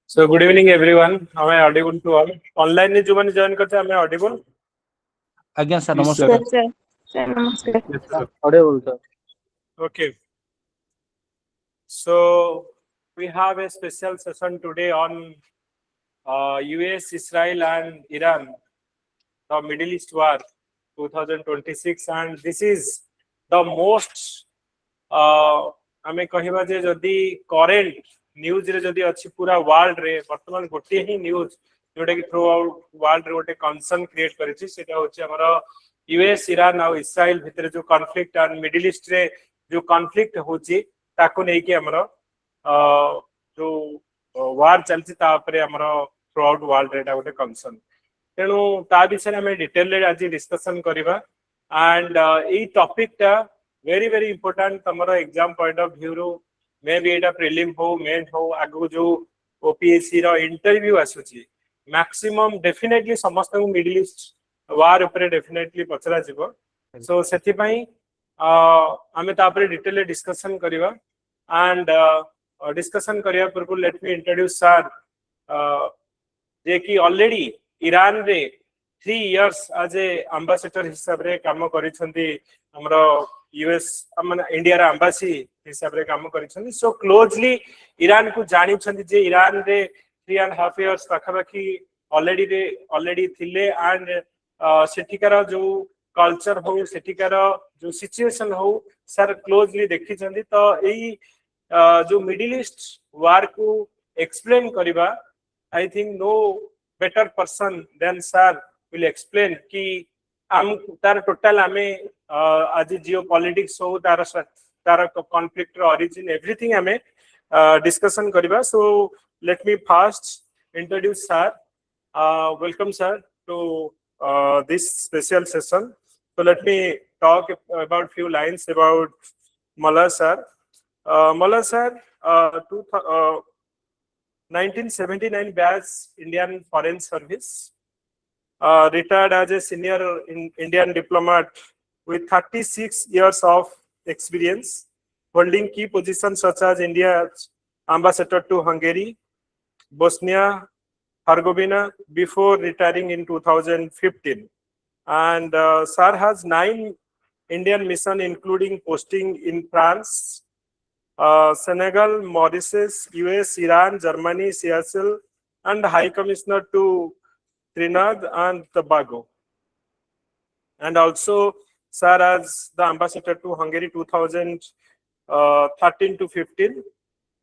So good evening everyone. Am I audible to all? Online ne jo mane join karte am I audible? Again, sir, Yes, namaskar. Sir, namaskar. Yes, sir. Audible, sir. Okay. So we have a special session today on US, Israel, and Iran, the Middle East War 2026, and this is the most आमे कहिबा जे जदी current news रे जदी अछि पूरा world रे वर्तमान गोटे ही news जोटा कि थ्रू आउट वर्ल्ड रे गोटे कंसर्न क्रिएट करिछि सेटा होछि हमर यूएस इरान आ इस्राइल भितर जो कॉन्फ्लिक्ट एंड मिडिल ईस्ट रे जो कॉन्फ्लिक्ट होछि ताको नै कि हमर जो वार चलछि ता ऊपर हमर थ्रू आउट वर्ल्ड रे गोटे कंसर्न तेनु ता विषय में डिटेल रे आज डिस्कशन करिबा एंड ए टॉपिक ता very very important तमरो एग्जाम पॉइंट ऑफ व्यू रो मे बी एटा प्रीलिम हो मेन हो आगु जो ओपीएससी रो इंटरव्यू आसुची मैक्सिमम डेफिनेटली समस्त को मिडिल ईस्ट वार ऊपर डेफिनेटली पचरा जिवो सो सेति पई आमे ता ऊपर डिटेल डिस्कशन करिवा एंड डिस्कशन करिया पूर्व लेट मी इंट्रोड्यूस सर जे कि ऑलरेडी ईरान रे 3 इयर्स एज ए एम्बेसडर हिसाब रे काम करिसंती हमरो यूएस इंडिया रा एम्बेसी हिसाब रे काम करिसंती सो क्लोजली ईरान को जानि छंती जे ईरान रे 3.5 इयर्स पाखापाखी ऑलरेडी थिले एंड सेठिकार जो कल्चर हो सेठिकार जो सिचुएशन हो सर क्लोजली देखि छंती तो एई जो मिडिल ईस्ट वार को एक्सप्लेन करिबा I think no better person than sir will explain कि आम तार टोटल आमे आज जियो पॉलिटिक्स हो तार कॉन्फ्लिक्ट ओरिजिन एवरीथिंग आमे डिस्कशन करिबा so let me first introduce sir welcome sir to this special session so let me talk about few lines about Malay sir. Malay sir 1979 batch Indian Foreign Service, retired as a senior Indian diplomat with 36 years of experience, holding key positions such as India's ambassador to Hungary, Bosnia, Herzegovina before retiring in 2015. And sir has 9 Indian missions, including posting in France, Senegal, Mauritius, US, Iran, Germany, Seattle, and High Commissioner to Trinidad and Tobago. And also, sir as the ambassador to Hungary 2013 to 15,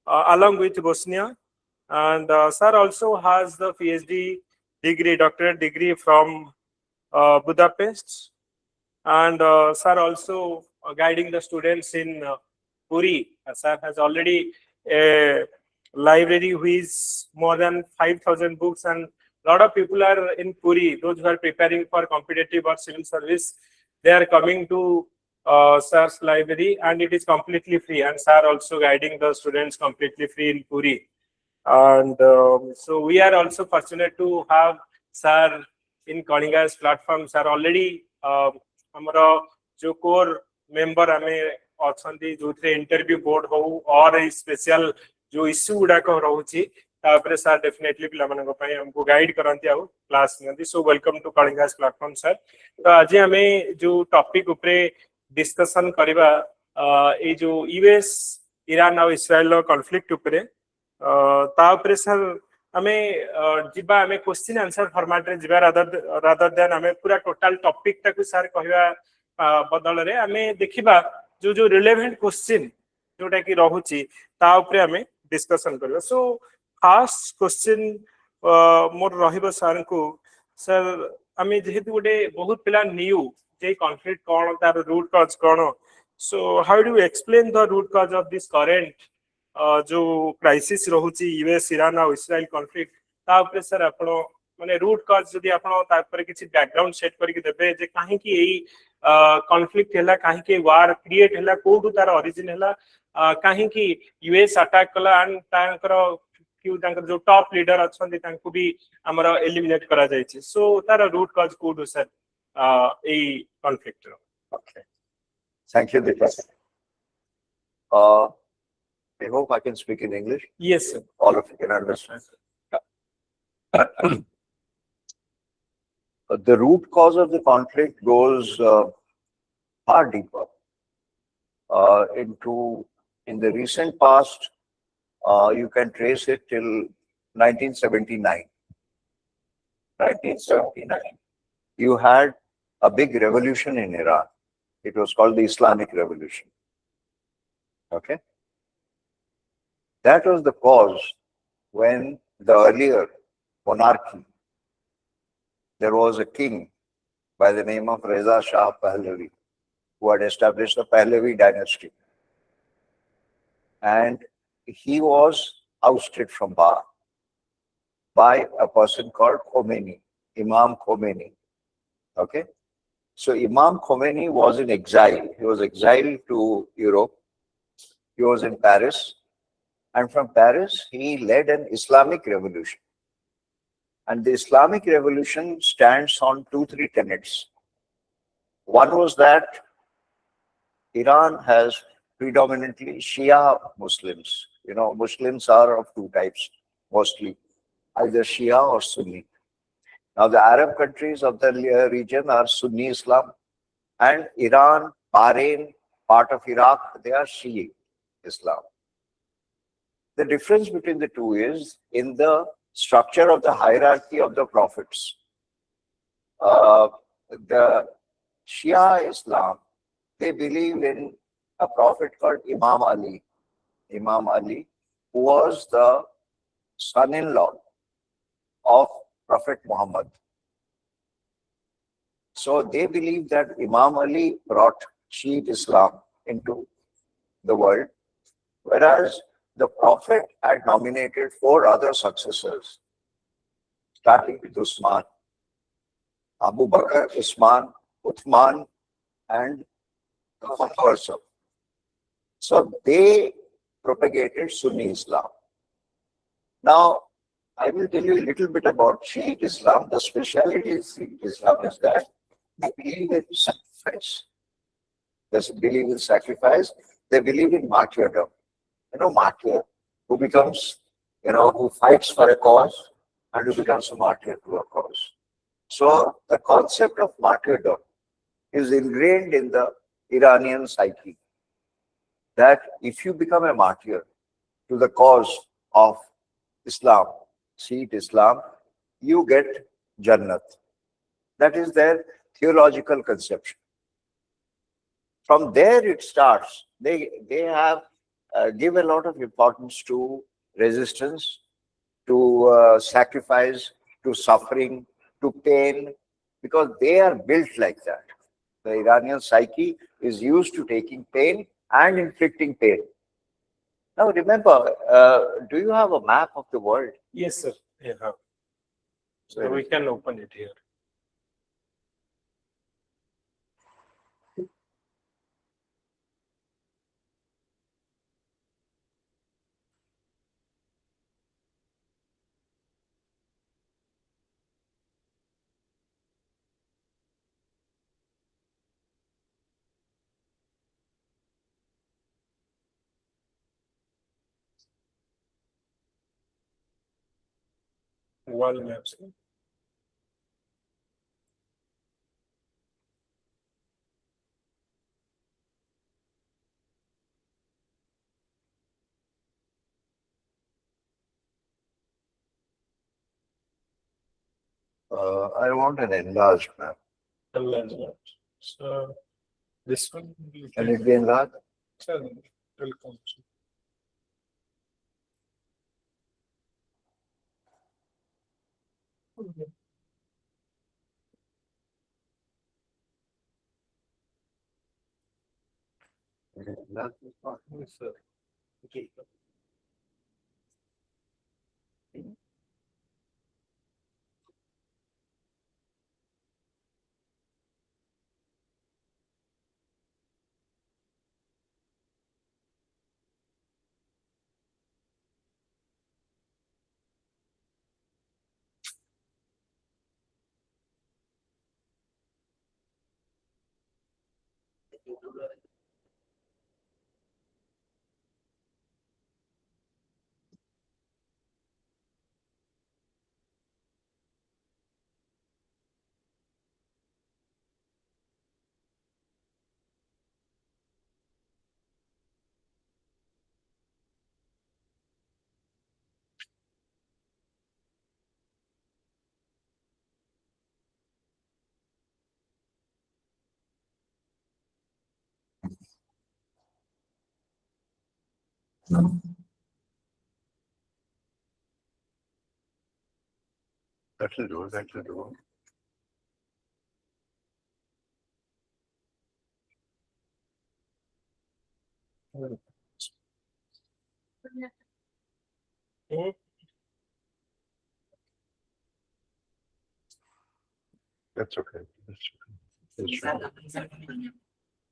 along with Bosnia. And sir also has the PhD degree, doctorate degree from Budapest. And sir also guiding the students in Puri. Sir has already a library which is more than 5,000 books, and a lot of people are in Puri. Those who are preparing for competitive or civil service, they are coming to sir's library, and it is completely free. And sir also guiding the students completely free in Puri. And so we are also fortunate to have sir in Kalinga's platform. Sir already हमारा जो core member हमें अछंती जो थे interview board हो और special जो issue गुडा को रहउची तापरे सर डेफिनेटली पिला मानन को पई हमको गाइड करंती आ क्लास नंदी so welcome to Kalinga's platform sir तो आज हमें जो टॉपिक ऊपर डिस्कशन करबा ए जो यूएस ईरान और इस्राएल कॉन्फ्लिक्ट ऊपर ता ऊपर सर हमें जिबा हमें क्वेश्चन आंसर फॉर्मेट रे जिबा रादर देन हमें पूरा टोटल टॉपिक तक सर कहबा बदल रे हमें देखिबा जो जो रिलेवेंट क्वेश्चन जोटा कि रहउची ता ऊपर हमें डिस्कशन करबा सो फर्स्ट क्वेश्चन मोर रहिबा सर को सर हमें जेहेतु गोटे बहुत पिला न्यू जे कॉन्फ्लिक्ट कोन तार रूट कॉज कोन so how do you explain the root cause of this current जो क्राइसिस रहउची यूएस ईरान और इस्राएल कॉन्फ्लिक्ट ता ऊपर सर आपण माने रूट कॉज जदी आपण ता ऊपर किछि बैकग्राउंड सेट करके देबे जे काहे कि एई कॉन्फ्लिक्ट हैला काहे कि वार क्रिएट हैला कोडू तार ओरिजिन हैला काहे कि यूएस अटैक कला एंड तांकर क्यू तांकर जो टॉप लीडर अछंती तांको भी हमर एलिमिनेट करा जायछि सो तार रूट कॉज कोडू sir AE conflict okay thank you Deepak I hope I can speak in English. Yes, sir. All of you can understand. The root cause of the conflict goes far deeper in the recent past. You can trace it till 1979. 1979. You had a big revolution in Iran. It was called the Islamic Revolution. Okay. That was the cause when the earlier monarchy, there was a king by the name of Reza Shah Pahlavi, who had established the Pahlavi dynasty. And he was ousted from power by a person called Khomeini, Imam Khomeini. Okay. So Imam Khomeini was in exile. He was exiled to Europe. He was in Paris. And from Paris, he led an Islamic revolution. And the Islamic revolution stands on 2-3 tenets. One was that Iran has predominantly Shia Muslims. You know, Muslims are of two types, mostly, either Shia or Sunni. Now, the Arab countries of the region are Sunni Islam, and Iran, Bahrain, part of Iraq, they are Shia Islam. The difference between the two is in the structure of the hierarchy of the prophets. The Shia Islam, they believe in a prophet called Imam Ali. Imam Ali, who was the son-in-law of Prophet Muhammad. So they believe that Imam Ali brought Shiite Islam into the world, whereas the Prophet had nominated 4 other successors, starting with Usman, Abu Bakr, Usman, Uthman, and Muhammad. So they propagated Sunni Islam. Now, I will tell you a little bit about Shiite Islam. The speciality of Shiite Islam is that they believe in sacrifice. They believe in sacrifice. They believe in martyrdom. You know, martyr, who becomes, who fights for a cause and who becomes a martyr to a cause. So the concept of martyrdom is ingrained in the Iranian psyche, that if you become a martyr to the cause of Islam, Shiite Islam, you get Jannat. That is their theological conception. From there it starts. They have give a lot of importance to resistance, to sacrifice, to suffering, to pain, because they are built like that. The Iranian psyche is used to taking pain and inflicting pain. Now remember, do you have a map of the world? Yes, sir. Yeah. So we can open it here. World maps. I want an enlarged map. Enlarged maps. So this one. Can it be enlarged? Sir, will come. Yes, sir. Okay. That will do. That will do. That's okay. That's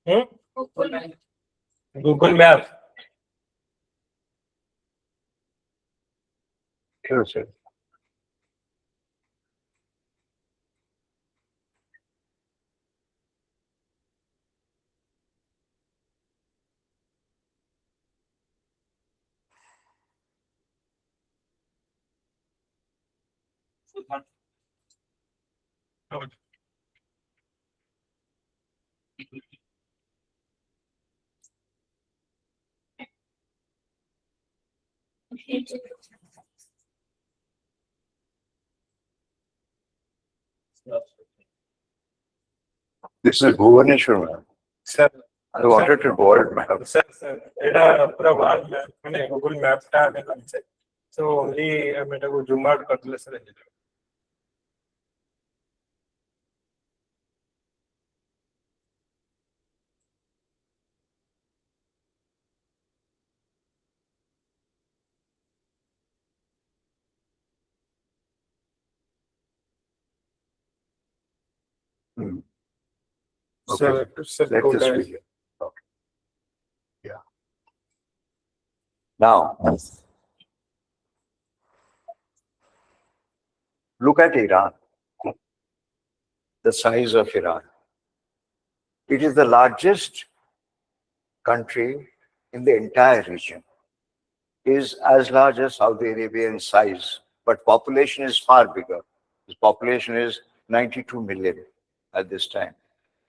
okay. Google Map. Sure, sir. This is Bhubaneswar map. Sir, I wanted to world map. sir, এটা পুরা world map মানে Google ম্যাপটা আমি লাগছে so only আমি এটাকে zoom out করলে sir Okay. sir Let go this ahead. be here. Okay. Yeah. Now, look at Iran. The size of Iran. It is the largest country in the entire region. Is as large as Saudi Arabia in size, but population is far bigger. Its population is 92 million at this time.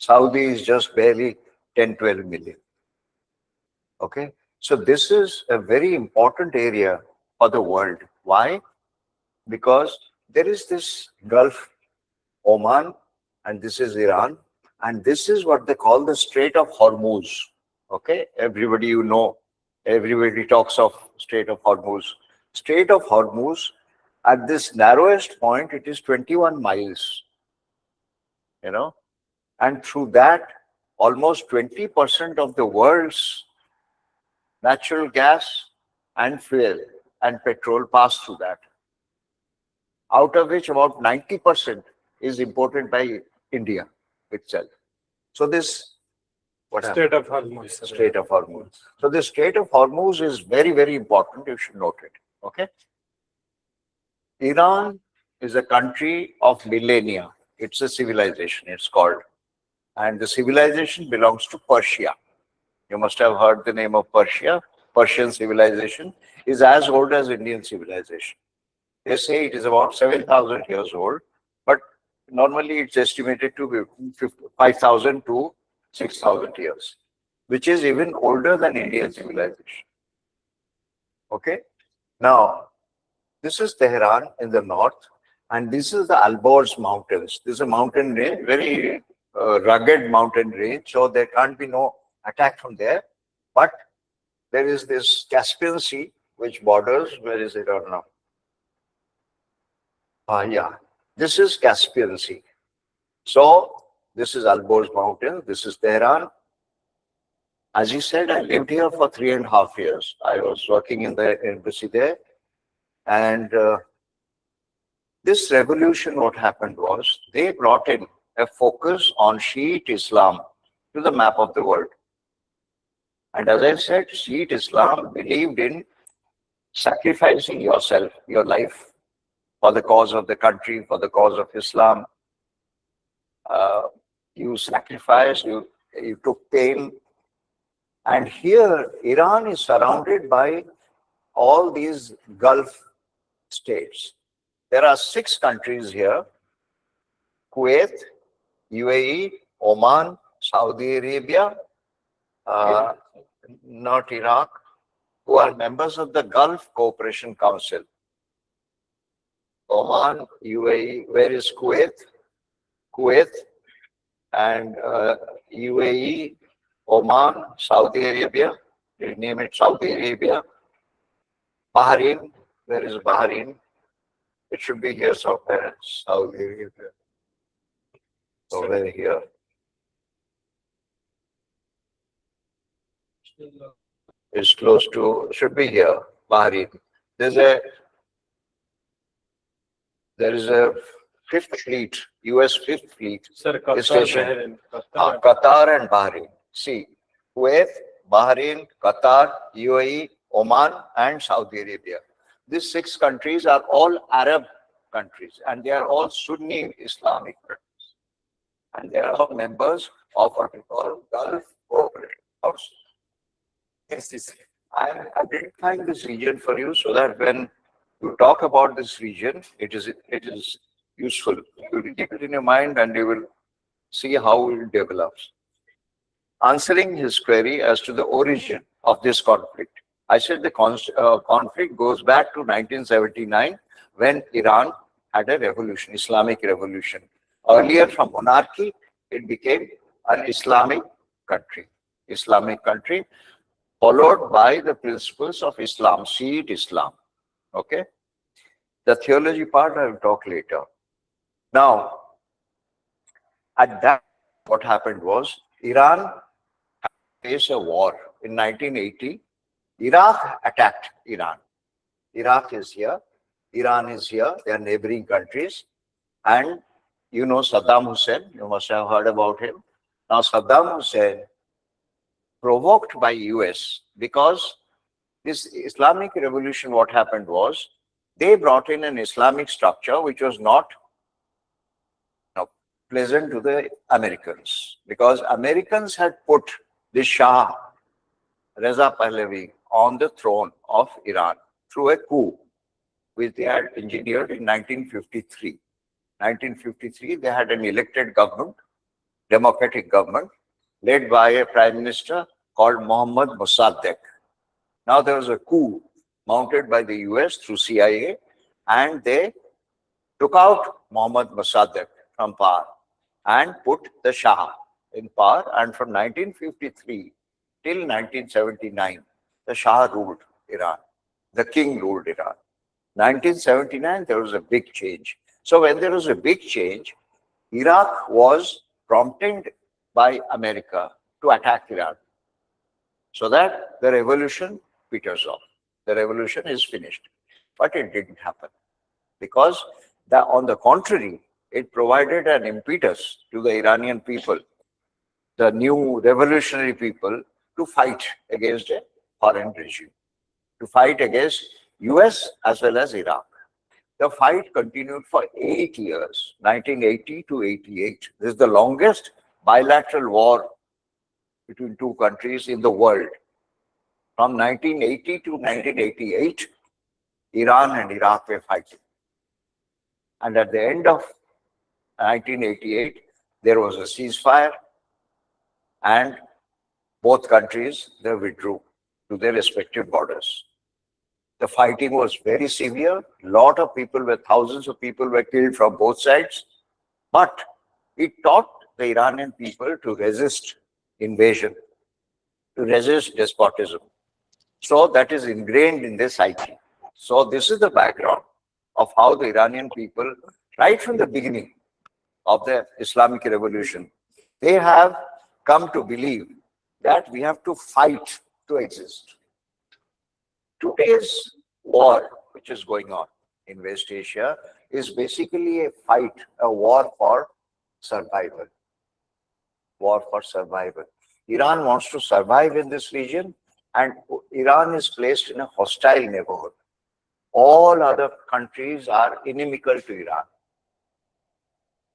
Saudi is just barely 10, 12 million. Okay, so this is a very important area for the world. Why? Because there is this Gulf, Oman, and this is Iran, and this is what they call the Strait of Hormuz. Okay, everybody you know, everybody talks of Strait of Hormuz. Strait of Hormuz, at this narrowest point, it is 21 miles, and through that, almost 20% of the world's natural gas and fuel and petrol pass through that, out of which about 90% is imported by India itself. So this, what happened? State of Hormuz. Strait of Hormuz. So the Strait of Hormuz is very, very important. You should note it. Okay. Iran is a country of millennia. It's a civilization, it's called. And the civilization belongs to Persia. You must have heard the name of Persia. Persian civilization is as old as Indian civilization. They say it is about 7,000 years old, but normally it's estimated to be 5,000 to 6,000 years, which is even older than Indian civilization. Okay. Now, this is Tehran in the north, and this is the Alborz Mountains. This is a mountain range, very rugged mountain range, so there can't be no attack from there. But there is this Caspian Sea, which borders, where is it or now? Yeah, this is Caspian Sea. So this is Alborz Mountain, this is Tehran. As you said, I lived here for 3.5 years. I was working in the embassy there. And this revolution, what happened was, they brought in a focus on Shiite Islam to the map of the world. And as I said, Shiite Islam believed in sacrificing yourself, your life, for the cause of the country, for the cause of Islam. You sacrificed, you took pain. And here, Iran is surrounded by all these Gulf states. There are 6 countries here: Kuwait, UAE, Oman, Saudi Arabia, not Iraq, who are members of the Gulf Cooperation Council. Oman, UAE, where is Kuwait? Kuwait and UAE, Oman, Saudi Arabia, they name it Saudi Arabia, Bahrain, where is Bahrain? It should be here somewhere. Saudi Arabia. Over here. It's close to, should be here, Bahrain. There is a fifth fleet, US fifth fleet. Sir, Qatar, Station. Bahrain, Qatar and Bahrain. See, Kuwait, Bahrain, Qatar, UAE, Oman, and Saudi Arabia. These 6 countries are all Arab countries, and they are all Sunni Islamic countries. And they are all members of what we call Gulf Cooperative Council. I'm identifying this region for you so that when you talk about this region, it is useful. You keep it in your mind and you will see how it develops. Answering his query as to the origin of this conflict, I said the conflict goes back to 1979 when Iran had a revolution, Islamic revolution. Earlier from monarchy, it became an Islamic country, followed by the principles of Islam, Shiite Islam. Okay? The theology part I will talk later. Now, at that, what happened was Iran faced a war in 1980. Iraq attacked Iran. Iraq is here, Iran is here, they are neighboring countries. And you know Saddam Hussein, you must have heard about him. Now Saddam Hussein, provoked by US, because this Islamic revolution, what happened was, they brought in an Islamic structure which was not pleasant to the Americans, because Americans had put the Shah, Reza Pahlavi, on the throne of Iran through a coup, which they had engineered in 1953. 1953, they had an elected government, democratic government, led by a prime minister called Mohammad Mossadegh. Now there was a coup mounted by the US through CIA, and they took out Mohammad Mossadegh from power and put the Shah in power. And from 1953 till 1979, the Shah ruled Iran. The king ruled Iran. 1979, there was a big change. So when there was a big change, Iraq was prompted by America to attack Iran, so that the revolution peters off. The revolution is finished. But it didn't happen, because on the contrary, it provided an impetus to the Iranian people, the new revolutionary people, to fight against a foreign regime, to fight against US as well as Iraq. The fight continued for 8 years, 1980 to 88. This is the longest bilateral war between 2 countries in the world. From 1980 to 1988, Iran and Iraq were fighting. And at the end of 1988, there was a ceasefire, and both countries, they withdrew to their respective borders. The fighting was very severe. Thousands of people were killed from both sides. But it taught the Iranian people to resist invasion, to resist despotism. So that is ingrained in their psyche. So this is the background of how the Iranian people, right from the beginning of the Islamic revolution, they have come to believe that we have to fight to exist. Today's war, which is going on in West Asia, is basically a fight, a war for survival. War for survival. Iran wants to survive in this region, and Iran is placed in a hostile neighborhood. All other countries are inimical to Iran.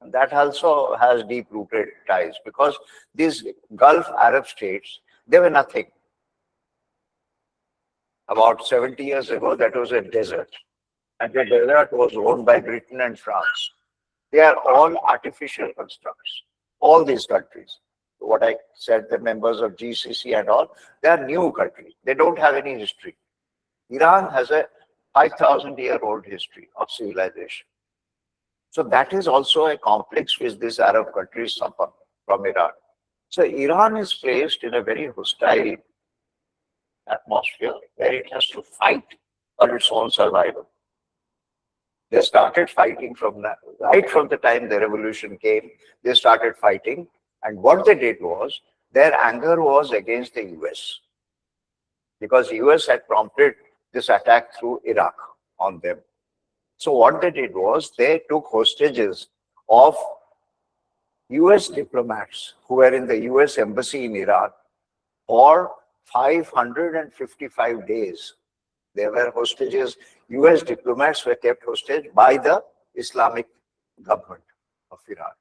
And that also has deep-rooted ties, because these Gulf Arab states, they were nothing. About 70 years ago, that was a desert. And the desert was owned by Britain and France. They are all artificial constructs, all these countries. What I said, the members of GCC and all, they are new countries. They don't have any history. Iran has a 5,000-year-old history of civilization. So that is also a complex which these Arab countries suffer from Iran. So Iran is placed in a very hostile atmosphere where it has to fight for its own survival. They started fighting from that, right from the time the revolution came, they started fighting. And what they did was, their anger was against the US, because US had prompted this attack through Iraq on them. So what they did was, they took hostages of US diplomats who were in the US embassy in Iraq for 555 days. They were hostages. US diplomats were kept hostage by the Islamic government of Iran.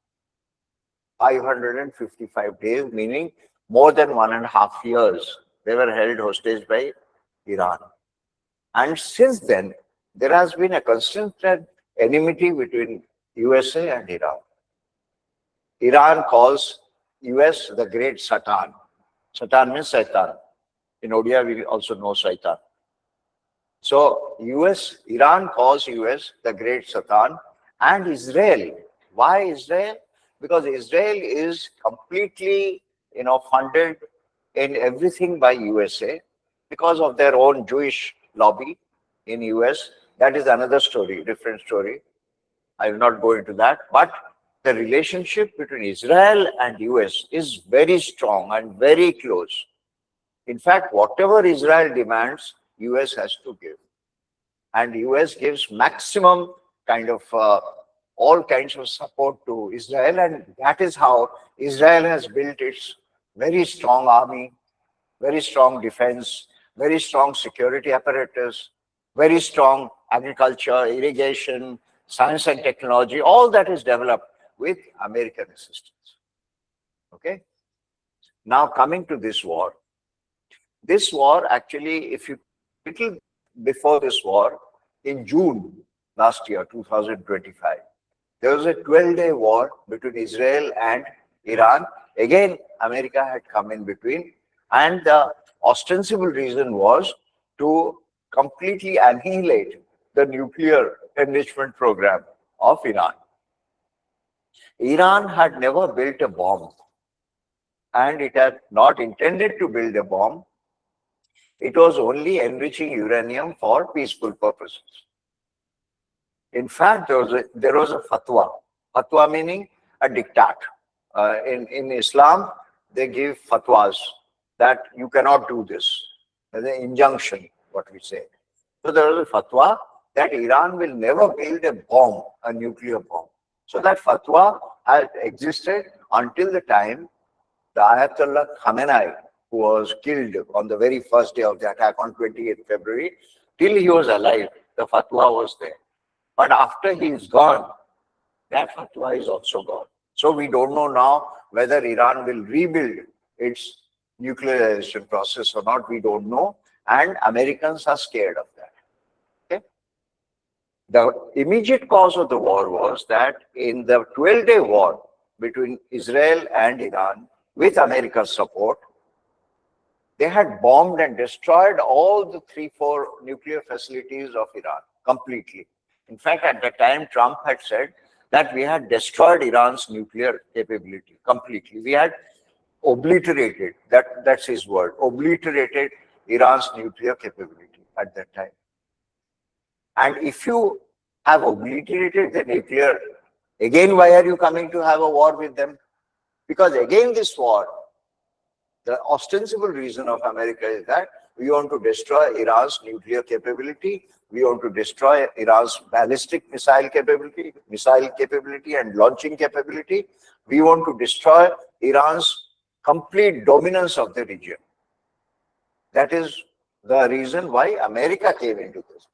555 days, meaning more than 1.5 years, they were held hostage by Iran. And since then, there has been a constant enmity between USA and Iran. Iran calls US the great Satan. Satan means Satan. In Odia, we also know Satan. So Iran calls US the great Satan, and Israel. Why Israel? Because Israel is completely, funded in everything by USA because of their own Jewish lobby in US. That is another story, different story. I will not go into that. But the relationship between Israel and US is very strong and very close. In fact, whatever Israel demands, US has to give. And US gives maximum kind of all kinds of support to Israel. And that is how Israel has built its very strong army, very strong defense, very strong security apparatus, very strong agriculture, irrigation, science and technology. All that is developed with American assistance. Okay. Now coming to this war. This war actually, if you little before this war, in June last year, 2025, there was a 12-day war between Israel and Iran. Again, America had come in between, and the ostensible reason was to completely annihilate the nuclear enrichment program of Iran. Iran had never built a bomb, and it had not intended to build a bomb. It was only enriching uranium for peaceful purposes. In fact, there was a fatwa. Fatwa meaning a diktat. In Islam, they give fatwas that you cannot do this. There's an injunction, what we say. So there was a fatwa that Iran will never build a bomb, a nuclear bomb. So that fatwa had existed until the time the Ayatollah Khamenei, who was killed on the very first day of the attack on 28th February, till he was alive, the fatwa was there. But after he is gone, that fatwa is also gone. So we don't know now whether Iran will rebuild its nuclearization process or not. We don't know. And Americans are scared of that. Okay? The immediate cause of the war was that in the 12-day war between Israel and Iran, with America's support, they had bombed and destroyed all the 3-4 nuclear facilities of Iran completely. In fact, at the time, Trump had said that we had destroyed Iran's nuclear capability completely. We had obliterated, that's his word, obliterated Iran's nuclear capability at that time. And if you have obliterated the nuclear, again, why are you coming to have a war with them? Because again, this war, the ostensible reason of America is that we want to destroy Iran's nuclear capability. We want to destroy Iran's ballistic missile capability and launching capability. We want to destroy Iran's complete dominance of the region. That is the reason why America came into this.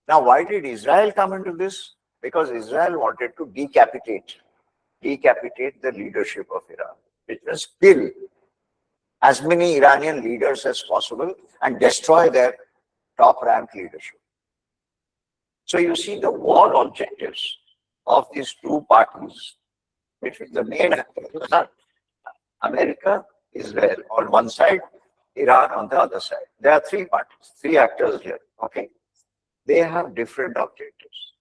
Now, why did Israel come into this? Because Israel wanted to decapitate the leadership of Iran. It was kill as many Iranian leaders as possible and destroy their top-rank leadership. So you see the war objectives of these two parties, between the main actors are America, Israel on one side, Iran on the other side. There are three parties, three actors here. Okay, they have different objectives.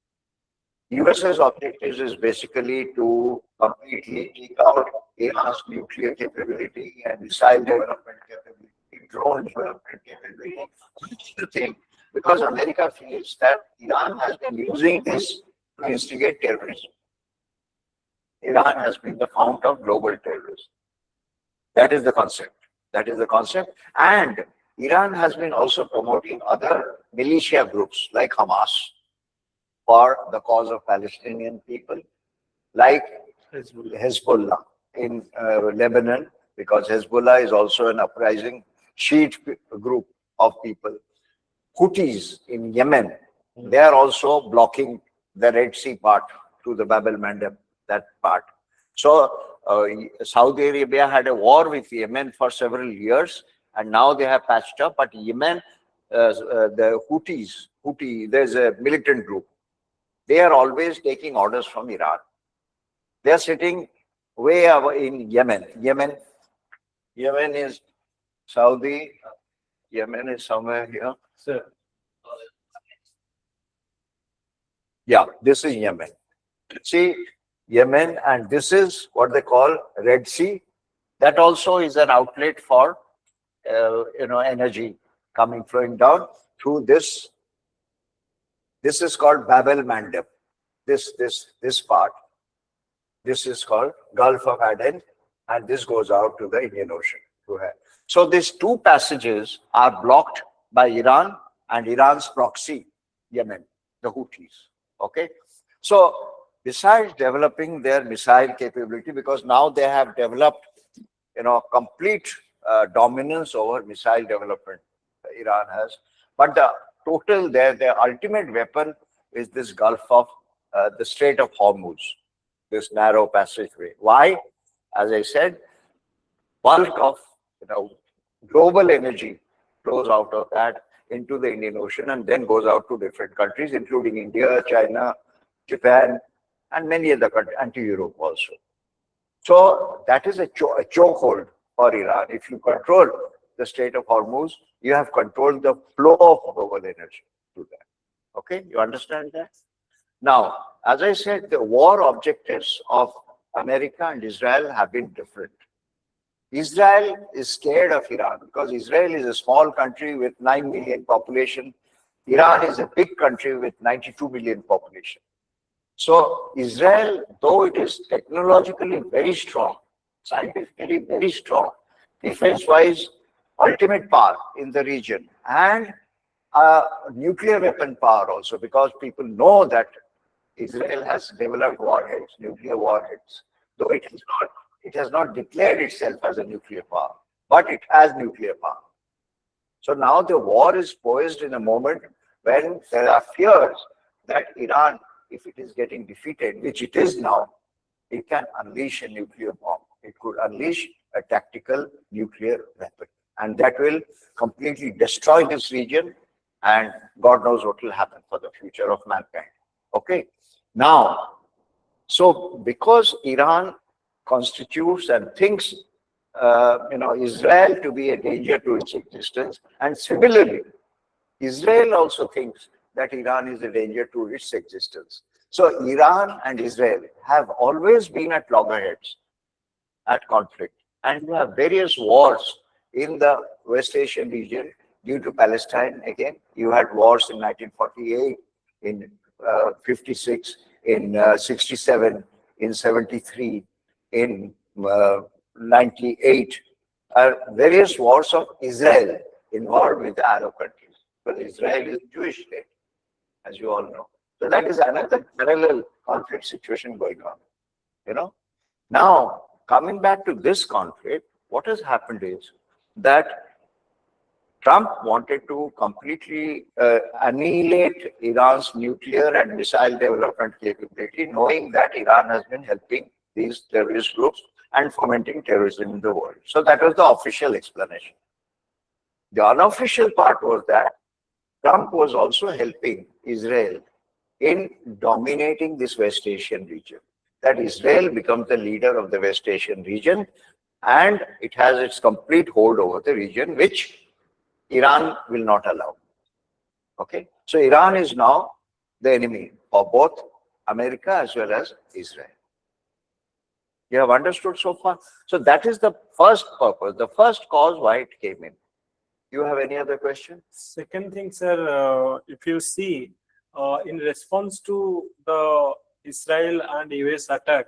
US's objectives is basically to completely take out Iran's nuclear capability and missile development capability, drone development capability. The thing because America feels that Iran has been using this to instigate terrorism. Iran has been the fount of global terrorism. That is the concept. That is the concept. And Iran has been also promoting other militia groups like Hamas for the cause of Palestinian people, like Hezbollah in Lebanon, because Hezbollah is also an uprising Shiite group of people. Houthis in Yemen, they are also blocking the Red Sea part to the Bab el-Mandeb, that part. So Saudi Arabia had a war with Yemen for several years, and now they have patched up. But Yemen, the Houthi, there's a militant group. They are always taking orders from Iran. They are sitting way away in Yemen. Yemen is Saudi. Yemen is somewhere here. Sir. Yeah, this is Yemen. See, Yemen, and this is what they call Red Sea. That also is an outlet for energy flowing down through this. This is called Bab el-Mandeb. This part. This is called Gulf of Aden, and this goes out to the Indian Ocean. So these two passages are blocked by Iran and Iran's proxy, Yemen, the Houthis. Okay. So besides developing their missile capability, because now they have developed, complete dominance over missile development, Iran has. But their ultimate weapon is this Gulf of the Strait of Hormuz, this narrow passageway. Why? As I said, bulk of global energy flows out of that into the Indian Ocean and then goes out to different countries, including India, China, Japan, and many other countries, and to Europe also. So that is a chokehold for Iran. If you control the Strait of Hormuz, you have controlled the flow of global energy to that. Okay, you understand that? Now, as I said, the war objectives of America and Israel have been different. Israel is scared of Iran because Israel is a small country with 9 million population. Iran is a big country with 92 million population. So Israel, though it is technologically very strong, scientifically very strong, defense-wise, ultimate power in the region, and nuclear weapon power also, because people know that Israel has developed warheads, nuclear warheads, though it has not declared itself as a nuclear power, but it has nuclear power. So now the war is poised in a moment when there are fears that Iran, if it is getting defeated, which it is now, it can unleash a nuclear bomb. It could unleash a tactical nuclear weapon. And that will completely destroy this region, and God knows what will happen for the future of mankind. Okay. Now, so because Iran constitutes and thinks Israel to be a danger to its existence, and similarly, Israel also thinks that Iran is a danger to its existence. So Iran and Israel have always been at loggerheads, at conflict, and you have various wars in the West Asian region due to Palestine. Again, you had wars in 1948, in 56, in 67, in 73, in 98, various wars of Israel involved with the Arab countries. But Israel is a Jewish state, as you all know. So that is another parallel conflict situation going on. Now, coming back to this conflict, what has happened is that Trump wanted to completely annihilate Iran's nuclear and missile development capability, knowing that Iran has been helping these terrorist groups and fomenting terrorism in the world. So that was the official explanation. The unofficial part was that Trump was also helping Israel in dominating this West Asian region. That Israel becomes the leader of the West Asian region, and it has its complete hold over the region, which Iran will not allow. Okay, so Iran is now the enemy of both America as well as Israel. You have understood so far? So that is the first purpose, the first cause why it came in. You have any other question? Second thing, sir, if you see, in response to the Israel and US attack,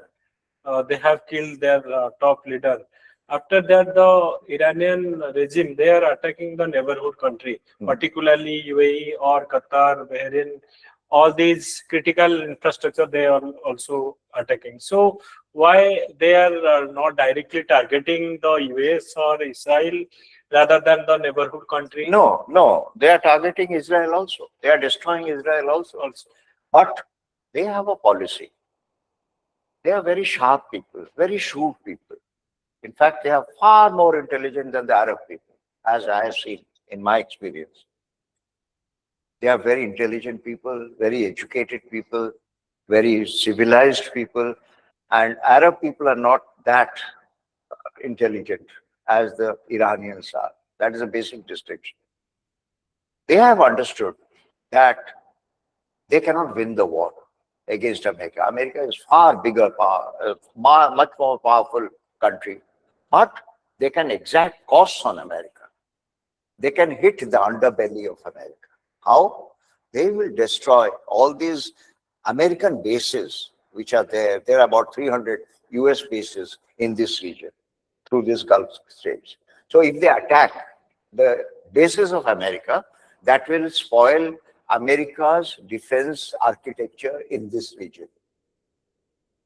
they have killed their top leader. After that, the Iranian regime, they are attacking the neighborhood country, particularly UAE or Qatar, Bahrain. All these critical infrastructure they are also attacking. So why they are not directly targeting the US or Israel rather than the neighborhood country? No, no, they are targeting Israel also. They are destroying Israel also. But they have a policy. They are very sharp people, very shrewd people. In fact, they are far more intelligent than the Arab people, as I have seen in my experience. They are very intelligent people, very educated people, very civilized people, and Arab people are not that intelligent as the Iranians are. That is a basic distinction. They have understood that they cannot win the war against America. America is far bigger, much more powerful country, but they can exact costs on America. They can hit the underbelly of America. How? They will destroy all these American bases which are there. There are about 300 US bases in this region through this Gulf states. So if they attack the bases of America, that will spoil America's defense architecture in this region.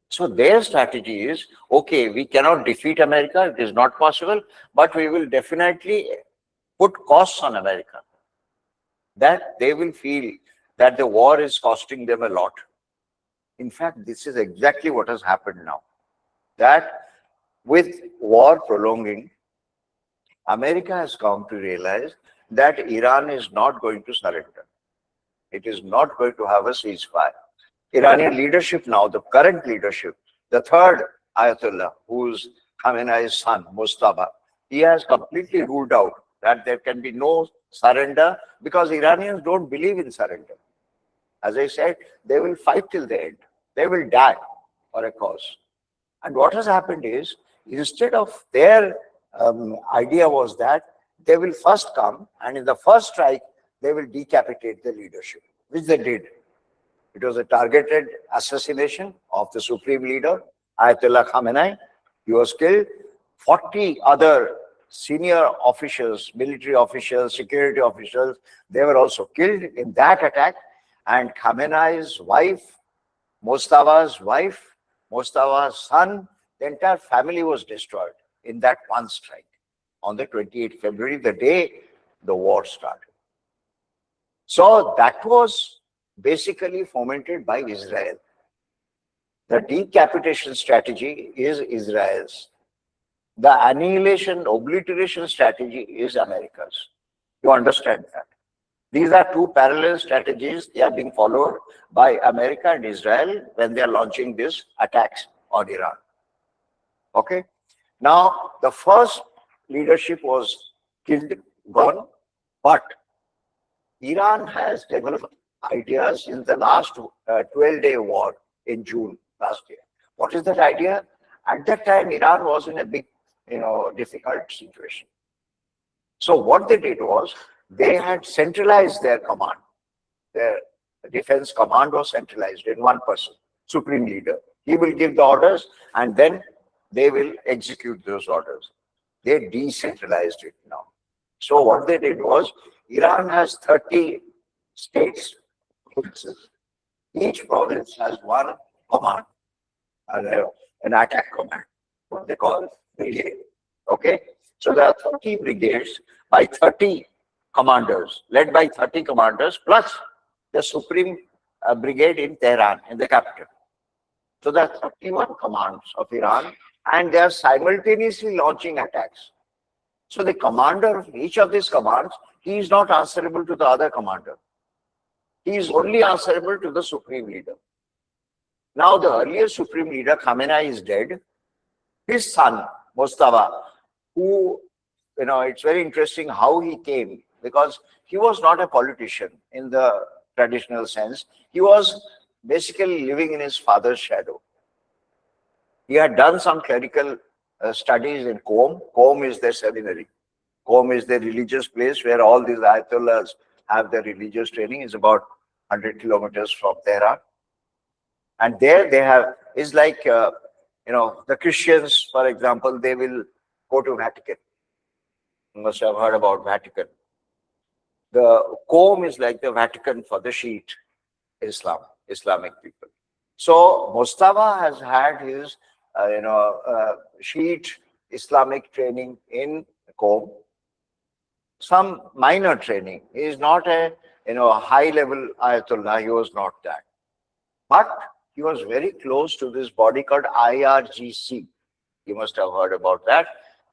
So their strategy is, okay, we cannot defeat America, it is not possible, but we will definitely put costs on America, that they will feel that the war is costing them a lot. In fact, this is exactly what has happened now. That with war prolonging, America has come to realize that Iran is not going to surrender. It is not going to have a ceasefire. Iranian leadership now, the current leadership, the third Ayatollah, who's Khamenei's son, Mustafa, he has completely ruled out that there can be no surrender because Iranians don't believe in surrender. As I said, they will fight till the end. They will die for a cause. And what has happened is, instead of their idea was that they will first come and in the first strike, they will decapitate the leadership, which they did. It was a targeted assassination of the supreme leader, Ayatollah Khamenei. He was killed. 40 other senior officials, military officials, security officials, they were also killed in that attack. And Khamenei's wife, Mustafa's wife, Mustafa's son, the entire family was destroyed in that one strike on the 28th February, the day the war started. So that was basically fomented by Israel. The decapitation strategy is Israel's. The annihilation, obliteration strategy is America's. You understand that? These are two parallel strategies. They are being followed by America and Israel when they are launching these attacks on Iran. Okay? Now, the first leadership was killed, gone, but Iran has developed ideas in the last 12-day war in June last year. What is that idea? At that time, Iran was in a big, difficult situation. So what they did was, they had centralized their command. Their defense command was centralized in one person, supreme leader. He will give the orders and then they will execute those orders. They decentralized it now. So what they did was, Iran has 30 states, provinces. Each province has one command, an attack command, what they call brigade. Okay? So there are 30 brigades by 30 commanders, led by 30 commanders, plus the supreme brigade in Tehran, in the capital. So there are 31 commands of Iran, and they are simultaneously launching attacks. So the commander of each of these commands, he is not answerable to the other commander. He is only answerable to the supreme leader. Now the earlier supreme leader, Khamenei, is dead. His son, Mustafa, who, it's very interesting how he came, because he was not a politician in the traditional sense. He was basically living in his father's shadow. He had done some clerical studies in Qom. Qom is their seminary. Qom is the religious place where all these ayatollahs have their religious training. Is about 100 kilometers from Tehran. And there they have, is like, the Christians, for example, they will go to Vatican. You must have heard about Vatican. The Qom is like the Vatican for the Shiite Islamic people. So Mustafa has had his, Shiite Islamic training in Qom. Some minor training. He is not a, high-level Ayatollah. He was not that. But he was very close to this body called IRGC. You must have heard about that.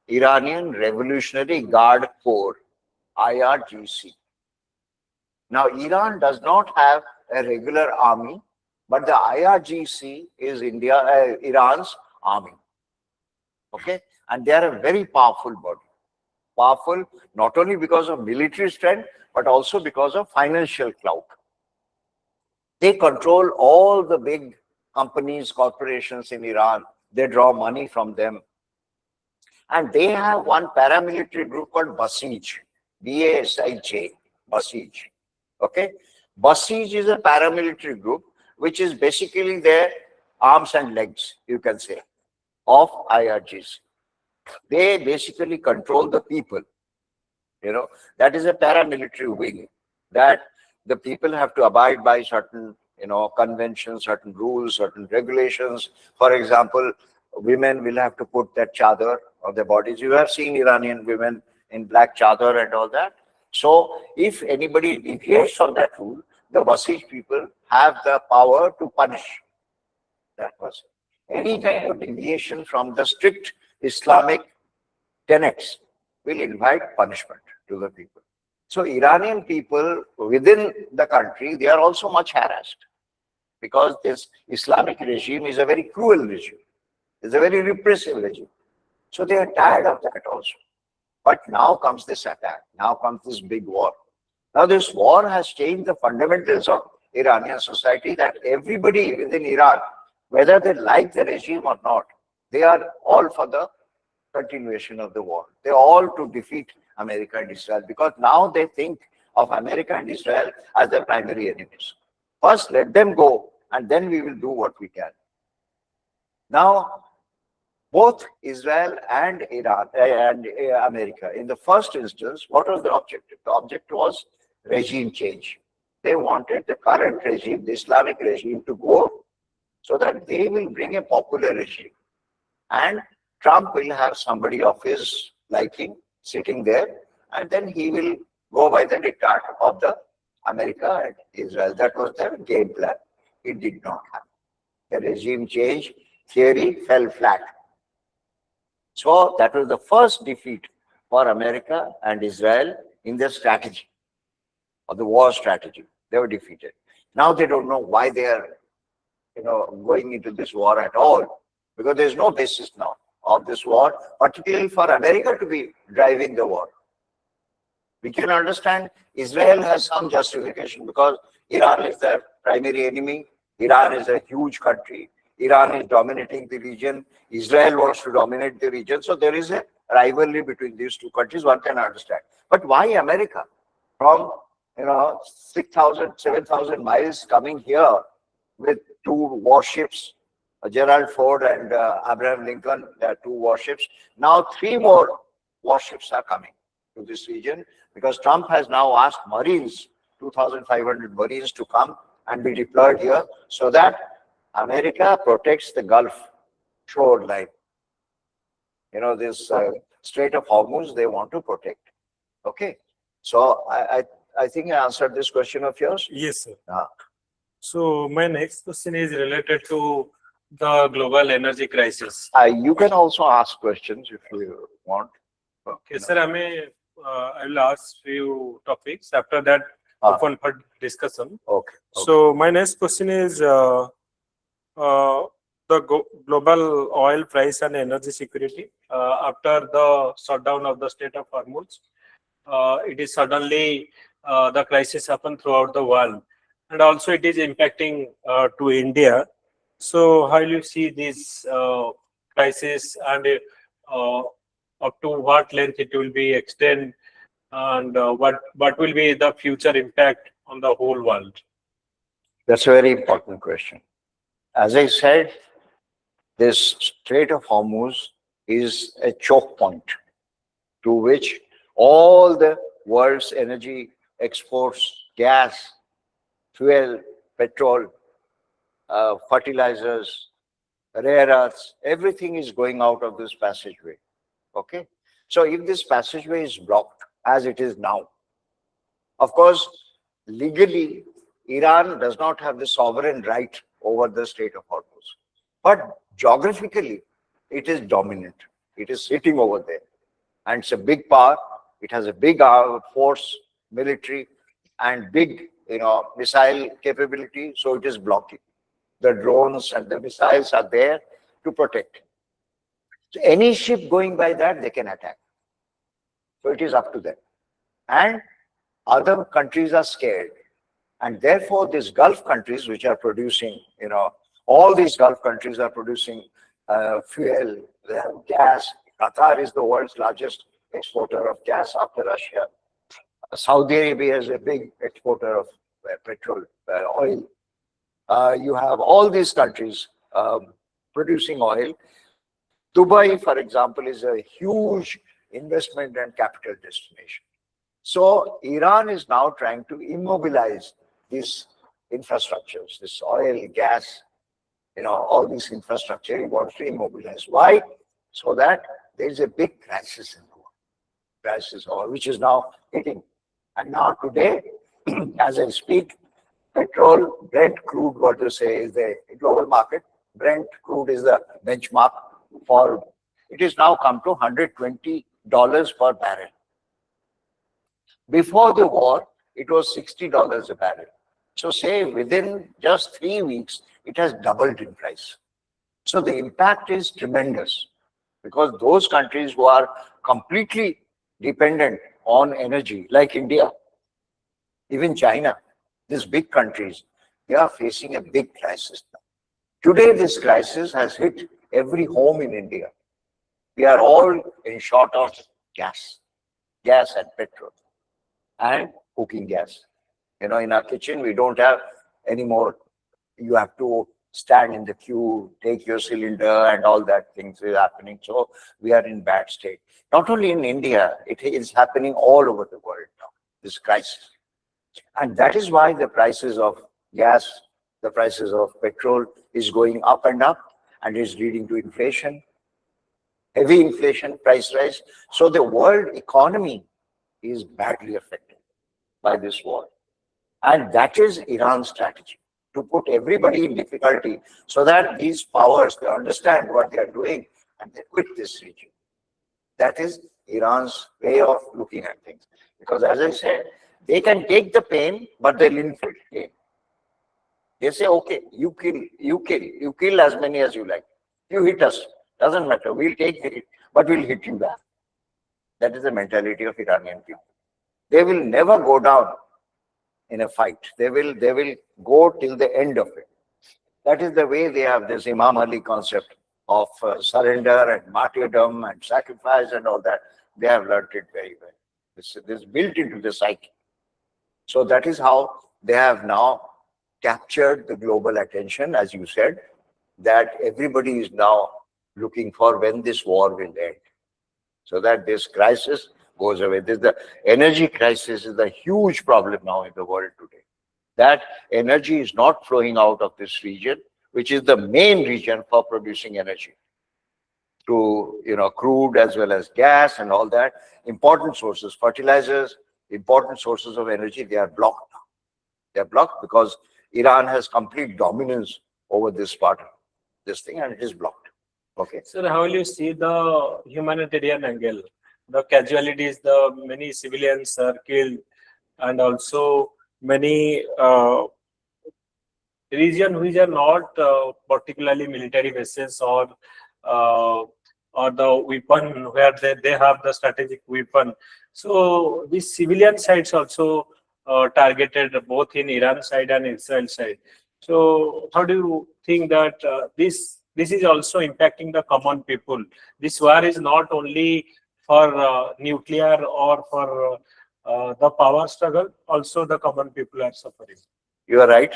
Iranian Revolutionary Guard Corps, IRGC. Now, Iran does not have a regular army, but the IRGC is Iran's army. Okay? And they are a very powerful body. Powerful not only because of military strength, but also because of financial clout. They control all the big companies, corporations in Iran. They draw money from them. And they have one paramilitary group called Basij, B-A-S-I-J, Basij. Okay? Basij is a paramilitary group, which is basically their arms and legs, you can say, of IRGs. They basically control the people. That is a paramilitary wing, that the people have to abide by certain, conventions, certain rules, certain regulations. For example, women will have to put that chadar on their bodies. You have seen Iranian women in black chadar and all that. So if anybody deviates from that rule, the Basij people have the power to punish that person. Any kind of deviation from the strict Islamic tenets will invite punishment to the people. So Iranian people within the country, they are also much harassed because this Islamic regime is a very cruel regime. It's a very repressive regime. So they are tired of that also. But now comes this attack. Now comes this big war. Now this war has changed the fundamentals of Iranian society, that everybody within Iran, whether they like the regime or not, they are all for the continuation of the war. They're all to defeat America and Israel, because now they think of America and Israel as their primary enemies. First, let them go, and then we will do what we can. Now, both Israel and Iran and America, in the first instance, what was the objective? The objective was regime change. They wanted the current regime, the Islamic regime, to go so that they will bring a popular regime. And Trump will have somebody of his liking sitting there, and then he will go by the diktat of the America and Israel. That was their game plan. It did not happen. The regime change theory fell flat. So that was the first defeat for America and Israel in their strategy, or the war strategy. They were defeated. Now they don't know why they are, going into this war at all, because there is no basis now of this war, particularly for America to be driving the war. We can understand Israel has some justification because Iran is their primary enemy. Iran is a huge country. Iran is dominating the region. Israel wants to dominate the region. So there is a rivalry between these two countries, one can understand. But why America? From 6,000, 7,000 miles coming here with two warships, Gerald Ford and Abraham Lincoln, there are two warships. Now 3 more warships are coming to this region because Trump has now asked Marines, 2,500 Marines, to come and be deployed here so that America protects the Gulf shoreline. This Strait of Hormuz, they want to protect. Okay. So I think I answered this question of yours. Yes, sir. So my next question is related to the global energy crisis. You can also ask questions if you want. Okay, sir, I will ask few topics. After that, open for discussion. Okay. So my next question is the global oil price and energy security. After the shutdown of the Strait of Hormuz, it is suddenly the crisis happened throughout the world, and also it is impacting to India. So how do you see this crisis, and up to what length it will be extend, and what will be the future impact on the whole world? That's a very important question. As I said, this Strait of Hormuz is a choke point to which all the world's energy exports, gas, fuel, petrol, fertilizers, rare earths, everything is going out of this passageway. Okay? So if this passageway is blocked, as it is now, of course, legally, Iran does not have the sovereign right over the Strait of Hormuz. But geographically, it is dominant. It is sitting over there. And it's a big power. It has a big force, military, and big, missile capability. So it is blocking. The drones and the missiles are there to protect. So any ship going by that, they can attack. So it is up to them. And other countries are scared. And therefore, these Gulf countries, which are producing, all these Gulf countries are producing fuel, they have gas. Qatar is the world's largest exporter of gas after Russia. Saudi Arabia is a big exporter of petrol, oil. You have all these countries producing oil. Dubai, for example, is a huge investment and capital destination. So Iran is now trying to immobilize these infrastructures, this oil, gas, all this infrastructure he wants to immobilize. Why? So that there is a big crisis in the world, crisis which is now hitting. And now today, as I speak, petrol, Brent crude, what to say, is the global market. Brent crude is the benchmark for, it is now come to $120 per barrel. Before the war, it was $60 a barrel. So say within just 3 weeks, it has doubled in price. So the impact is tremendous because those countries who are completely dependent on energy, like India, even China, these big countries, they are facing a big crisis now. Today, this crisis has hit every home in India. We are all in short of gas and petrol and cooking gas. In our kitchen, we don't have any more. You have to stand in the queue, take your cylinder and all that things is happening. So we are in bad state. Not only in India, it is happening all over the world now, this crisis. And that is why the prices of gas, the prices of petrol is going up and is leading to inflation, heavy inflation, price rise. So the world economy is badly affected by this war. And that is Iran's strategy, to put everybody in difficulty so that these powers, they understand what they are doing and they quit this region. That is Iran's way of looking at things. Because as I said, they can take the pain, but they'll inflict pain. They say, okay, you kill as many as you like. You hit us, doesn't matter, we'll take the hit, but we'll hit you back. That is the mentality of Iranian people. They will never go down in a fight. They will go till the end of it. That is the way they have this Imam Ali concept of surrender and martyrdom and sacrifice and all that. They have learned it very well. This is built into the psyche. So that is how they have now captured the global attention, as you said, that everybody is now looking for when this war will end, so that this crisis goes away. The energy crisis is a huge problem now in the world today. That energy is not flowing out of this region, which is the main region for producing energy, to crude as well as gas and all that. Important sources, fertilizers, important sources of energy, they are blocked now. They are blocked because Iran has complete dominance over this part of this thing, and it is blocked. Okay. So how will you see the humanitarian angle? The casualties, the many civilians are killed, and also many regions which are not particularly military bases or the weapon where they have the strategic weapon. So these civilian sites also targeted both in Iran side and Israel side. So how do you think that this is also impacting the common people? This war is not only for nuclear or for the power struggle, also the common people are suffering. You are right.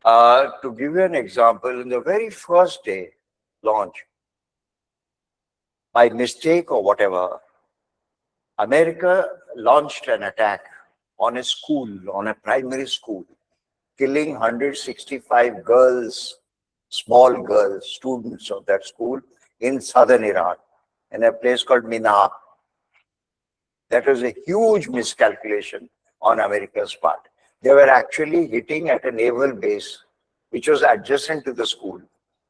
To give you an example, in the very first day launch, by mistake or whatever, America launched an attack on a school, on a primary school, killing 165 girls, small girls, students of that school in southern Iran, in a place called Mina. That was a huge miscalculation on America's part. They were actually hitting at a naval base, which was adjacent to the school.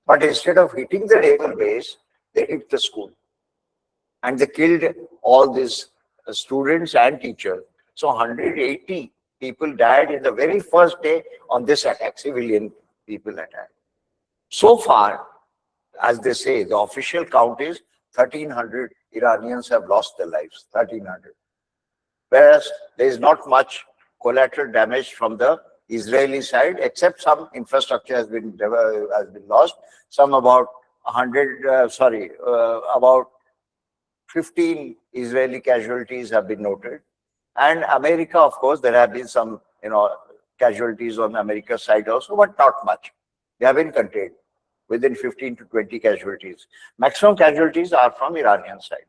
But instead of hitting the naval base, they hit the school. And they killed all these students and teachers. So 180 people died in the very first day on this attack, civilian people attack. So far, as they say, the official count is 1,300 Iranians have lost their lives, 1,300. Whereas there is not much collateral damage from the Israeli side, except some infrastructure has been lost. Some about 15 Israeli casualties have been noted. And America, of course, there have been some, casualties on America's side also, but not much. They have been contained within 15 to 20 casualties. Maximum casualties are from Iranian side,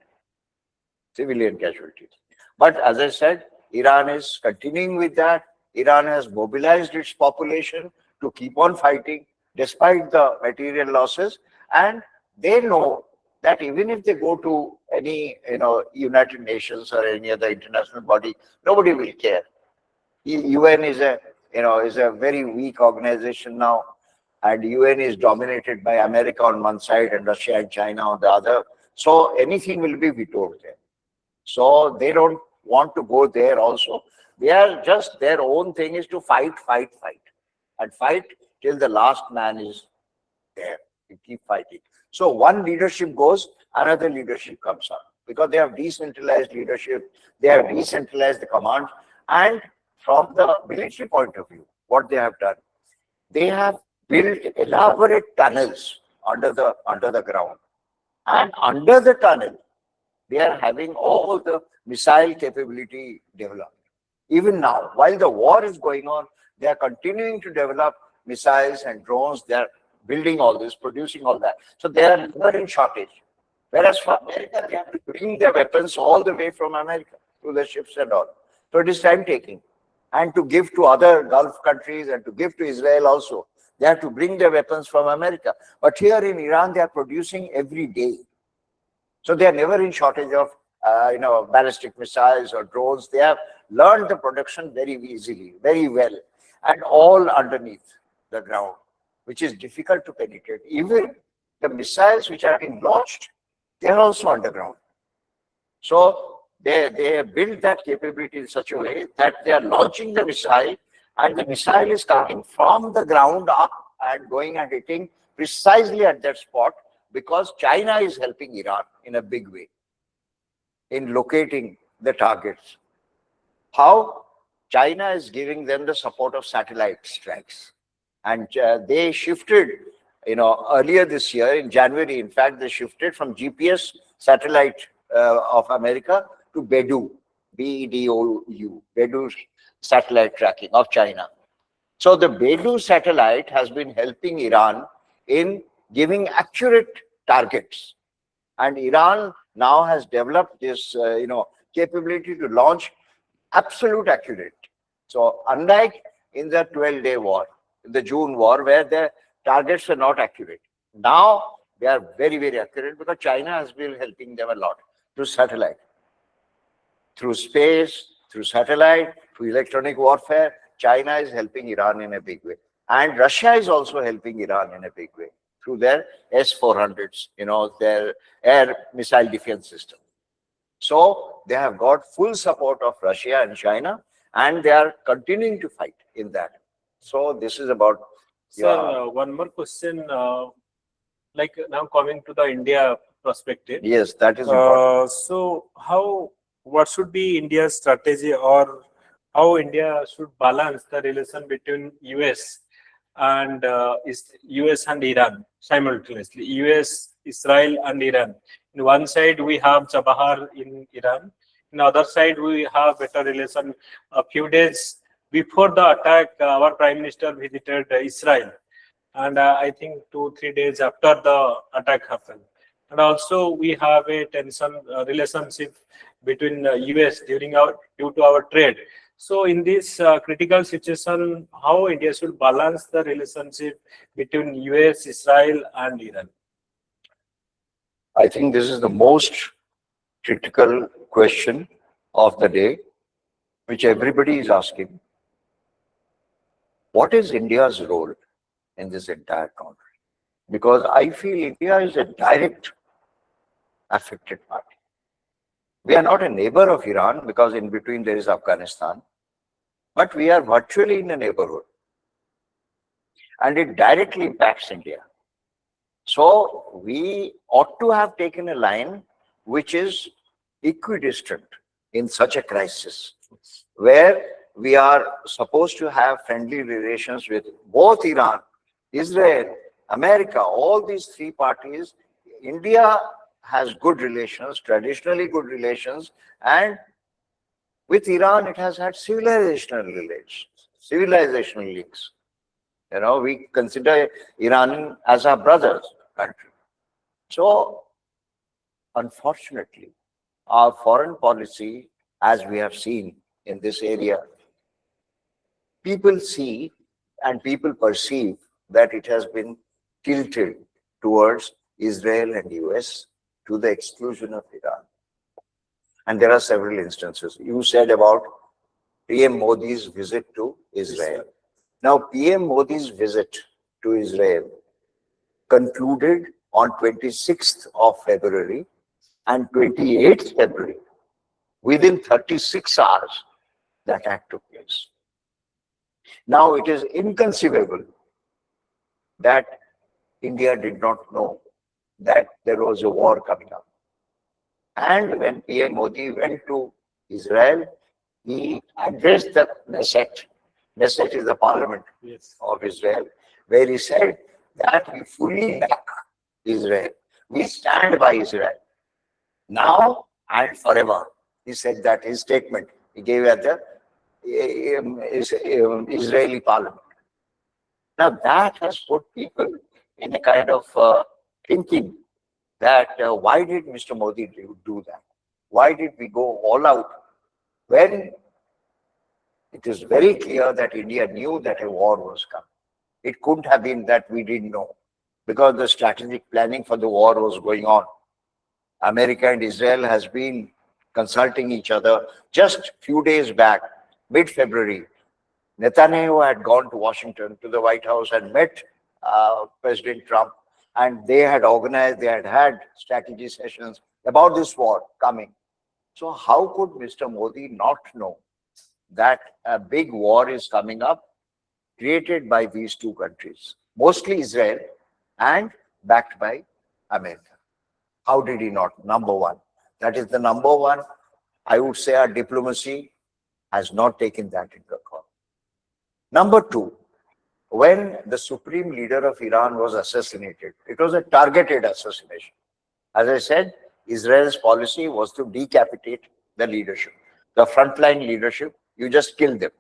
civilian casualties. But as I said, Iran is continuing with that. Iran has mobilized its population to keep on fighting despite the material losses. And they know that even if they go to any, United Nations or any other international body, nobody will care. UN is a very weak organization now, and UN is dominated by America on one side and Russia and China on the other. So anything will be vetoed there. So they don't want to go there also. They are just, their own thing is to fight, and fight till the last man is there. They keep fighting. So one leadership goes, another leadership comes up, because they have decentralized leadership, they have decentralized the command. And from the military point of view, what they have done, they have built elaborate tunnels under the ground. And under the tunnel, they are having all the missile capability developed. Even now, while the war is going on, they are continuing to develop missiles and drones. They are building all this, producing all that. So they are never in shortage. Whereas for America, they have to bring their weapons all the way from America to the ships and all. So it is time taking. And to give to other Gulf countries and to give to Israel also, they have to bring their weapons from America. But here in Iran, they are producing every day. So they are never in shortage of ballistic missiles or drones. They have learned the production very easily, very well, and all underneath the ground, which is difficult to penetrate. Even the missiles which are being launched, they are also underground. So they build that capability in such a way that they are launching the missile, and the missile is coming from the ground up and going and hitting precisely at that spot, because China is helping Iran in a big way in locating the targets. How? China is giving them the support of satellite strikes. And they shifted, earlier this year, in January, in fact, they shifted from GPS satellite of America to Beidou, B-E-D-O-U, Beidou satellite tracking of China. So the Beidou satellite has been helping Iran in giving accurate targets. And Iran now has developed this, capability to launch absolute accurate. So unlike in the 12-day war, the June war, where the targets were not accurate, now they are very, very accurate, because China has been helping them a lot through satellite, through space, through satellite, through electronic warfare. China is helping Iran in a big way. And Russia is also helping Iran in a big way through their S-400s, their air missile defense system. So they have got full support of Russia and China, and they are continuing to fight in that. So this is about... Sir, one more question, like now coming to the India perspective. Yes, that is important. So what should be India's strategy, or how India should balance the relation between US and Iran simultaneously, US, Israel and Iran? In one side, we have Chabahar in Iran. In the other side, we have better relation. A few days before the attack, our Prime Minister visited Israel. And I think 2-3 days after the attack happened. And also we have a tension relationship between US due to our trade. So in this critical situation, how India should balance the relationship between US, Israel, and Iran? I think this is the most critical question of the day, which everybody is asking. What is India's role in this entire conflict? Because I feel India is a direct affected party. We are not a neighbor of Iran because in between there is Afghanistan, but we are virtually in a neighborhood. And it directly impacts India. So we ought to have taken a line which is equidistant in such a crisis, where we are supposed to have friendly relations with both Iran, Israel, America, all these three parties. India has good relations, traditionally good relations, and with Iran it has had civilizational relations, civilizational links. You know, we consider Iran as our brother's country. So, unfortunately, our foreign policy, as we have seen in this area, people see and people perceive that it has been tilted towards Israel and US to the exclusion of Iran. And there are several instances. You said about PM Modi's visit to Israel. Now, PM Modi's visit to Israel concluded on 26th of February and 28th February. Within 36 hours, the attack took place. Now, it is inconceivable that India did not know that there was a war coming up. And when PM Modi went to Israel, he addressed the Knesset. Knesset is the parliament of Israel, where he said that we fully back Israel. We stand by Israel. Now and forever. He said that his statement he gave at the Israeli parliament. Now that has put people in a kind of thinking that why did Mr. Modi do that? Why did we go all out when it is very clear that India knew that a war was coming? It couldn't have been that we didn't know, because the strategic planning for the war was going on. America and Israel has been consulting each other. Just few days back, mid-February, Netanyahu had gone to Washington, to the White House, and met President Trump, and they had organized, they had had strategy sessions about this war coming. So how could Mr. Modi not know that a big war is coming up, created by these two countries, mostly Israel and backed by America? How did he not? Number one. That is the number one. I would say our diplomacy has not taken that into account. Number two, when the supreme leader of Iran was assassinated, it was a targeted assassination. As I said, Israel's policy was to decapitate the leadership, the frontline leadership. You just kill them.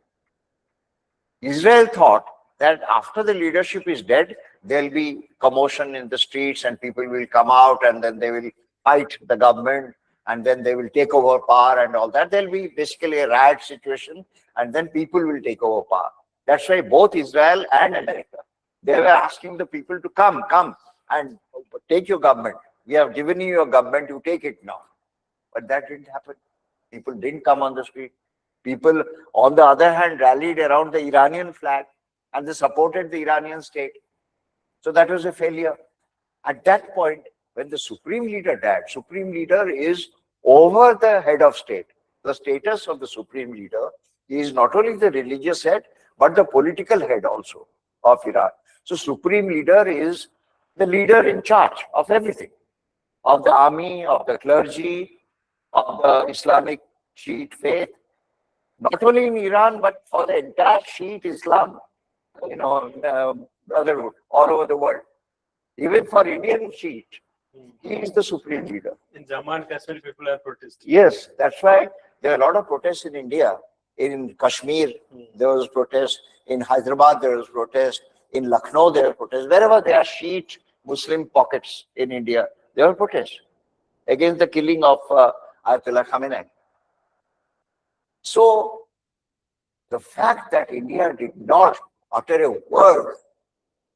Israel thought that after the leadership is dead, there'll be commotion in the streets and people will come out and then they will fight the government and then they will take over power and all that. There'll be basically a riot situation and then people will take over power. That's why both Israel and America, they were asking the people to come and take your government. We have given you your government, you take it now. But that didn't happen. People didn't come on the street. People, on the other hand, rallied around the Iranian flag and they supported the Iranian state. So that was a failure. At that point, when the supreme leader died, supreme leader is over the head of state. The status of the supreme leader is not only the religious head, but the political head also of Iran. So supreme leader is the leader in charge of everything, of the army, of the clergy, of the Islamic Shiite faith, not only in Iran, but for the entire Shiite Islam, brotherhood all over the world. Even for Indian Shiite, He is the supreme leader. In Jammu and Kashmir, people are protesting. Yes, that's why there are a lot of protests in India. In Kashmir, there was protest. In Hyderabad, there was protest. In Lucknow, there are protests. Wherever there are Shiite Muslim pockets in India, there are protests against the killing of Ayatollah Khamenei. So, the fact that India did not utter a word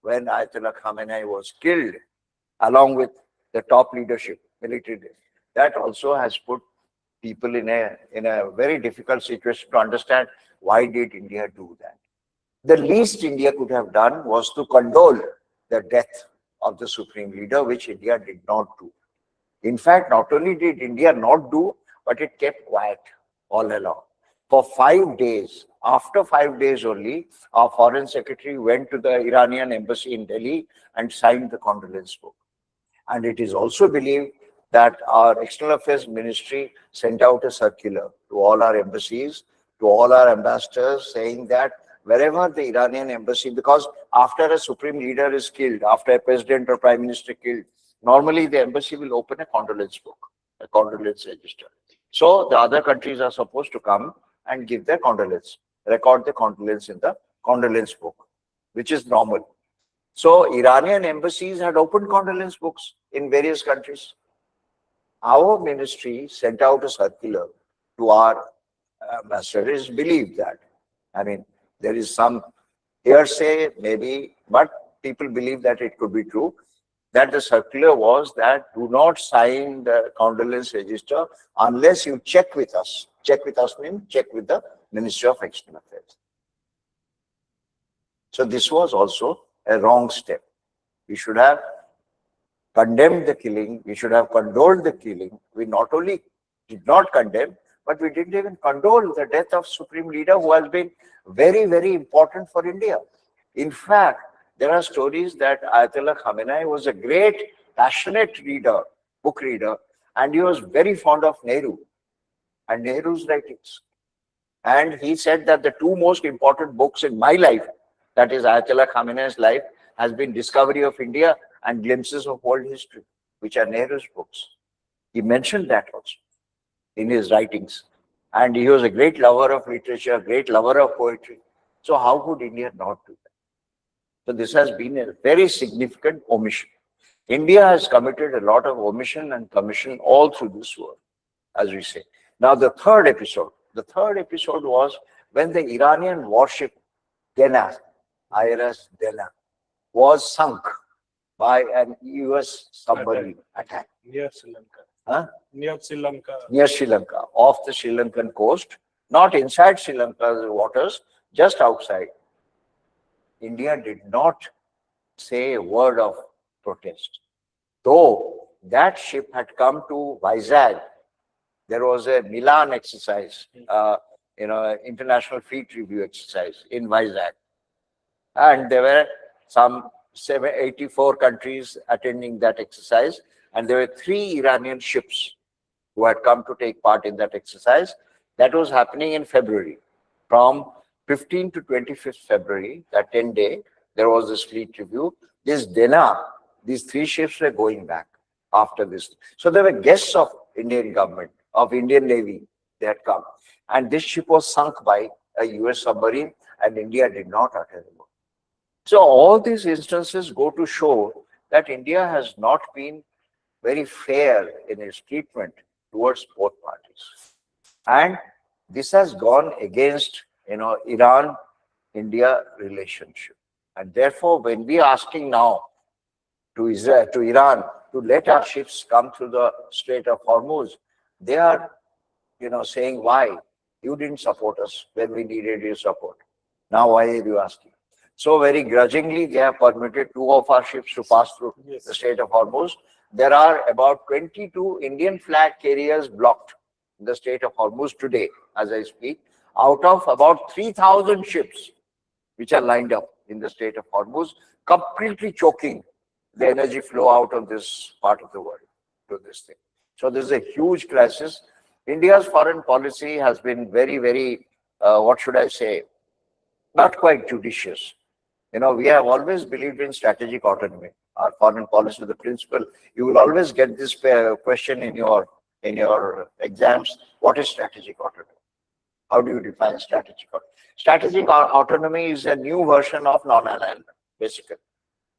when Ayatollah Khamenei was killed, along with the top leadership, military, that also has put people in a very difficult situation to understand why did India do that. The least India could have done was to condole the death of the supreme leader, which India did not do. In fact, not only did India not do, but it kept quiet all along. For 5 days, after 5 days only, our foreign secretary went to the Iranian embassy in Delhi and signed the condolence book. And it is also believed that our External Affairs Ministry sent out a circular to all our embassies, to all our ambassadors, saying that wherever the Iranian embassy, because after a supreme leader is killed, after a president or prime minister killed, normally the embassy will open a condolence book, a condolence register. So the other countries are supposed to come and give their condolence, record the condolence in the condolence book, which is normal. So Iranian embassies had opened condolence books in various countries. Our ministry sent out a circular to our ambassadors, believe that. I mean, there is some hearsay, maybe, but people believe that it could be true, that the circular was that do not sign the condolence register unless you check with us. Check with us means check with the Ministry of External Affairs. So this was also a wrong step. We should have condemned the killing. We should have condoled the killing. We not only did not condemn, but we didn't even condole the death of Supreme Leader who has been very, very important for India. In fact, there are stories that Ayatollah Khamenei was a great, passionate reader, book reader, and he was very fond of Nehru and Nehru's writings. And he said that the two most important books in my life, that is Ayatollah Khamenei's life, has been Discovery of India and Glimpses of World History, which are Nehru's books. He mentioned that also in his writings. And he was a great lover of literature, great lover of poetry. So how could India not do that? So this has been a very significant omission. India has committed a lot of omission and commission all through this war, as we say. Now the third episode was when the Iranian warship Dena, IRS Dena, was sunk by an US submarine attack. Near Sri Lanka. Huh? Near Sri Lanka. Near Sri Lanka, off the Sri Lankan coast, not inside Sri Lanka's waters, just outside. India did not say a word of protest. Though that ship had come to Vizag, there was a Milan exercise, international fleet review exercise in Vizag. And there were some 84 countries attending that exercise. And there were 3 Iranian ships who had come to take part in that exercise. That was happening in February. From 15th to 25th February, that 10-day, there was this fleet review. This Dena, these 3 ships were going back after this. So there were guests of Indian government, of Indian Navy, they had come. And this ship was sunk by a US submarine and India did not utter a word. So all these instances go to show that India has not been very fair in its treatment towards both parties. And this has gone against, Iran-India relationship. And therefore, when we are asking now to Israel, to Iran, to let our ships come through the Strait of Hormuz, they are, saying, why? You didn't support us when we needed your support. Now, why are you asking? So very grudgingly, they have permitted 2 of our ships to pass through the Strait of Hormuz. There are about 22 Indian flag carriers blocked in the Strait of Hormuz today, as I speak, out of about 3,000 ships which are lined up in the Strait of Hormuz, completely choking the energy flow out of this part of the world to this thing. So this is a huge crisis. India's foreign policy has been very, very, not quite judicious. We have always believed in strategic autonomy. Our foreign policy, the principle, you will always get this question in your exams. What is strategic autonomy? How do you define strategic autonomy? Strategic autonomy is a new version of non-alignment, basically.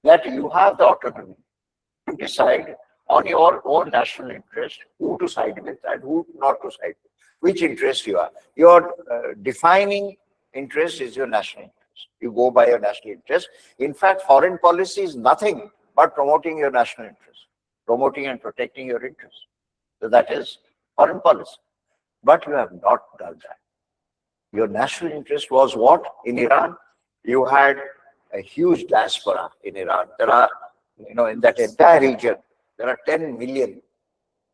That you have the autonomy to decide on your own national interest, who to side with and who not to side with, which interest you are. Your defining interest is your national interest. You go by your national interest. In fact, foreign policy is nothing but promoting your national interest, promoting and protecting your interest. So that is foreign policy. But you have not done that. Your national interest was what? In Iran, you had a huge diaspora in Iran. There are, in that entire region, there are 10 million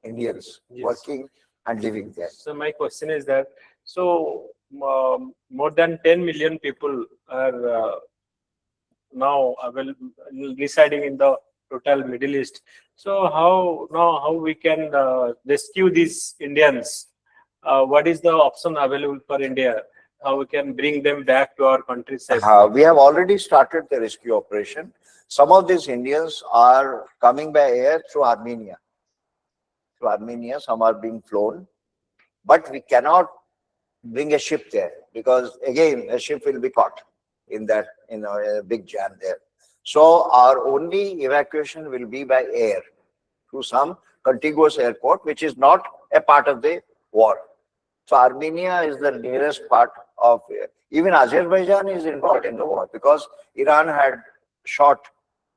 Indians working and living there. So my question is that, more than 10 million people are now residing in the total Middle East. So how we can rescue these Indians? What is the option available for India? How we can bring them back to our country safely? We have already started the rescue operation. Some of these Indians are coming by air through Armenia. Some are being flown, but we cannot bring a ship there because again a ship will be caught in that a big jam there. So our only evacuation will be by air to some contiguous airport, which is not a part of the war. So Armenia is the nearest part of even Azerbaijan is involved in the war because Iran had shot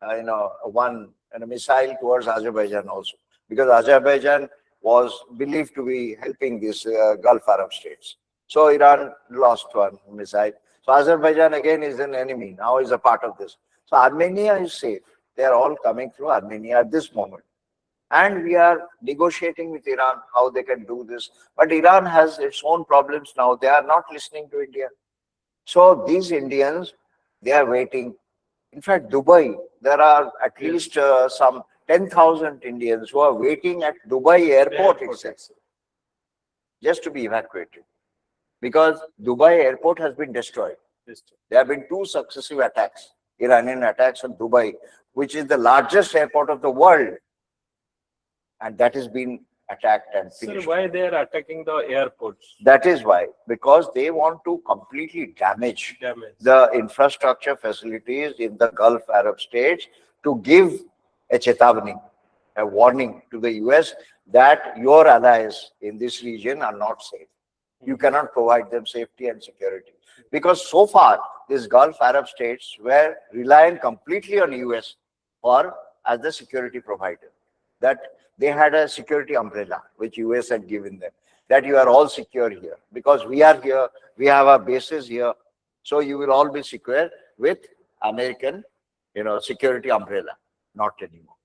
a missile towards Azerbaijan also, because Azerbaijan was believed to be helping these Gulf Arab states. So Iran lost one missile. So Azerbaijan again is an enemy, now is a part of this. So Armenia is safe. They are all coming through Armenia at this moment. And we are negotiating with Iran how they can do this. But Iran has its own problems now. They are not listening to India. So these Indians, they are waiting. In fact, Dubai, there are at least some 10,000 Indians who are waiting at Dubai airport itself, just to be evacuated. Because Dubai airport has been destroyed. There have been 2 successive attacks, Iranian attacks on Dubai, which is the largest airport of the world. And that has been attacked and finished. So why they are attacking the airports? That is why, because they want to completely damage the infrastructure facilities in the Gulf Arab states to give a chetavani, a warning to the US that your allies in this region are not safe. You cannot provide them safety and security. Because so far, these Gulf Arab states were reliant completely on US as the security provider. That they had a security umbrella, which US had given them, that you are all secure here. Because we are here, we have our bases here, so you will all be secure with American, security umbrella. Not anymore.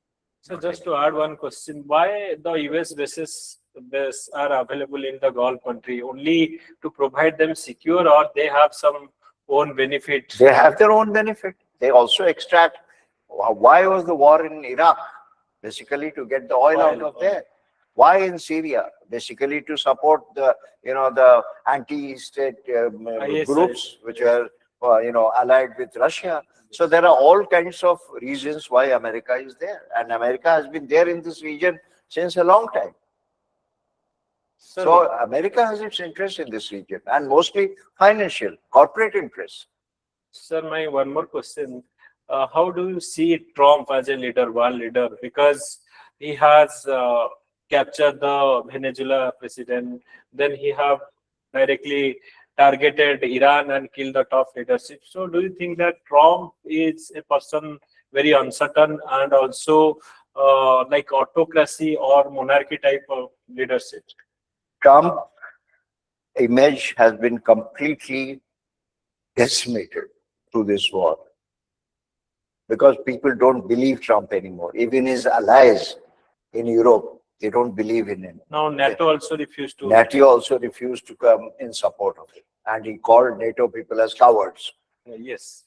So just to add one question, why the US bases are available in the Gulf country? Only to provide them secure, or they have some own benefit? They have their own benefit. They also extract. Why was the war in Iraq? Basically to get the oil out of there. Why in Syria? Basically to support the anti-state groups which are allied with Russia. So there are all kinds of reasons why America is there, and America has been there in this region since a long time. So America has its interest in this region, and mostly financial, corporate interests. Sir, my one more question. How do you see Trump as a leader, world leader? Because he has captured the Venezuela president, then he have directly targeted Iran and killed the top leadership. So do you think that Trump is a person very uncertain and also like autocracy or monarchy type of leadership? Trump image has been completely decimated through this war, because people don't believe Trump anymore. Even his allies in Europe, they don't believe in him. Now NATO also refused to. NATO also refused to come in support of him, and he called NATO people as cowards. Yes.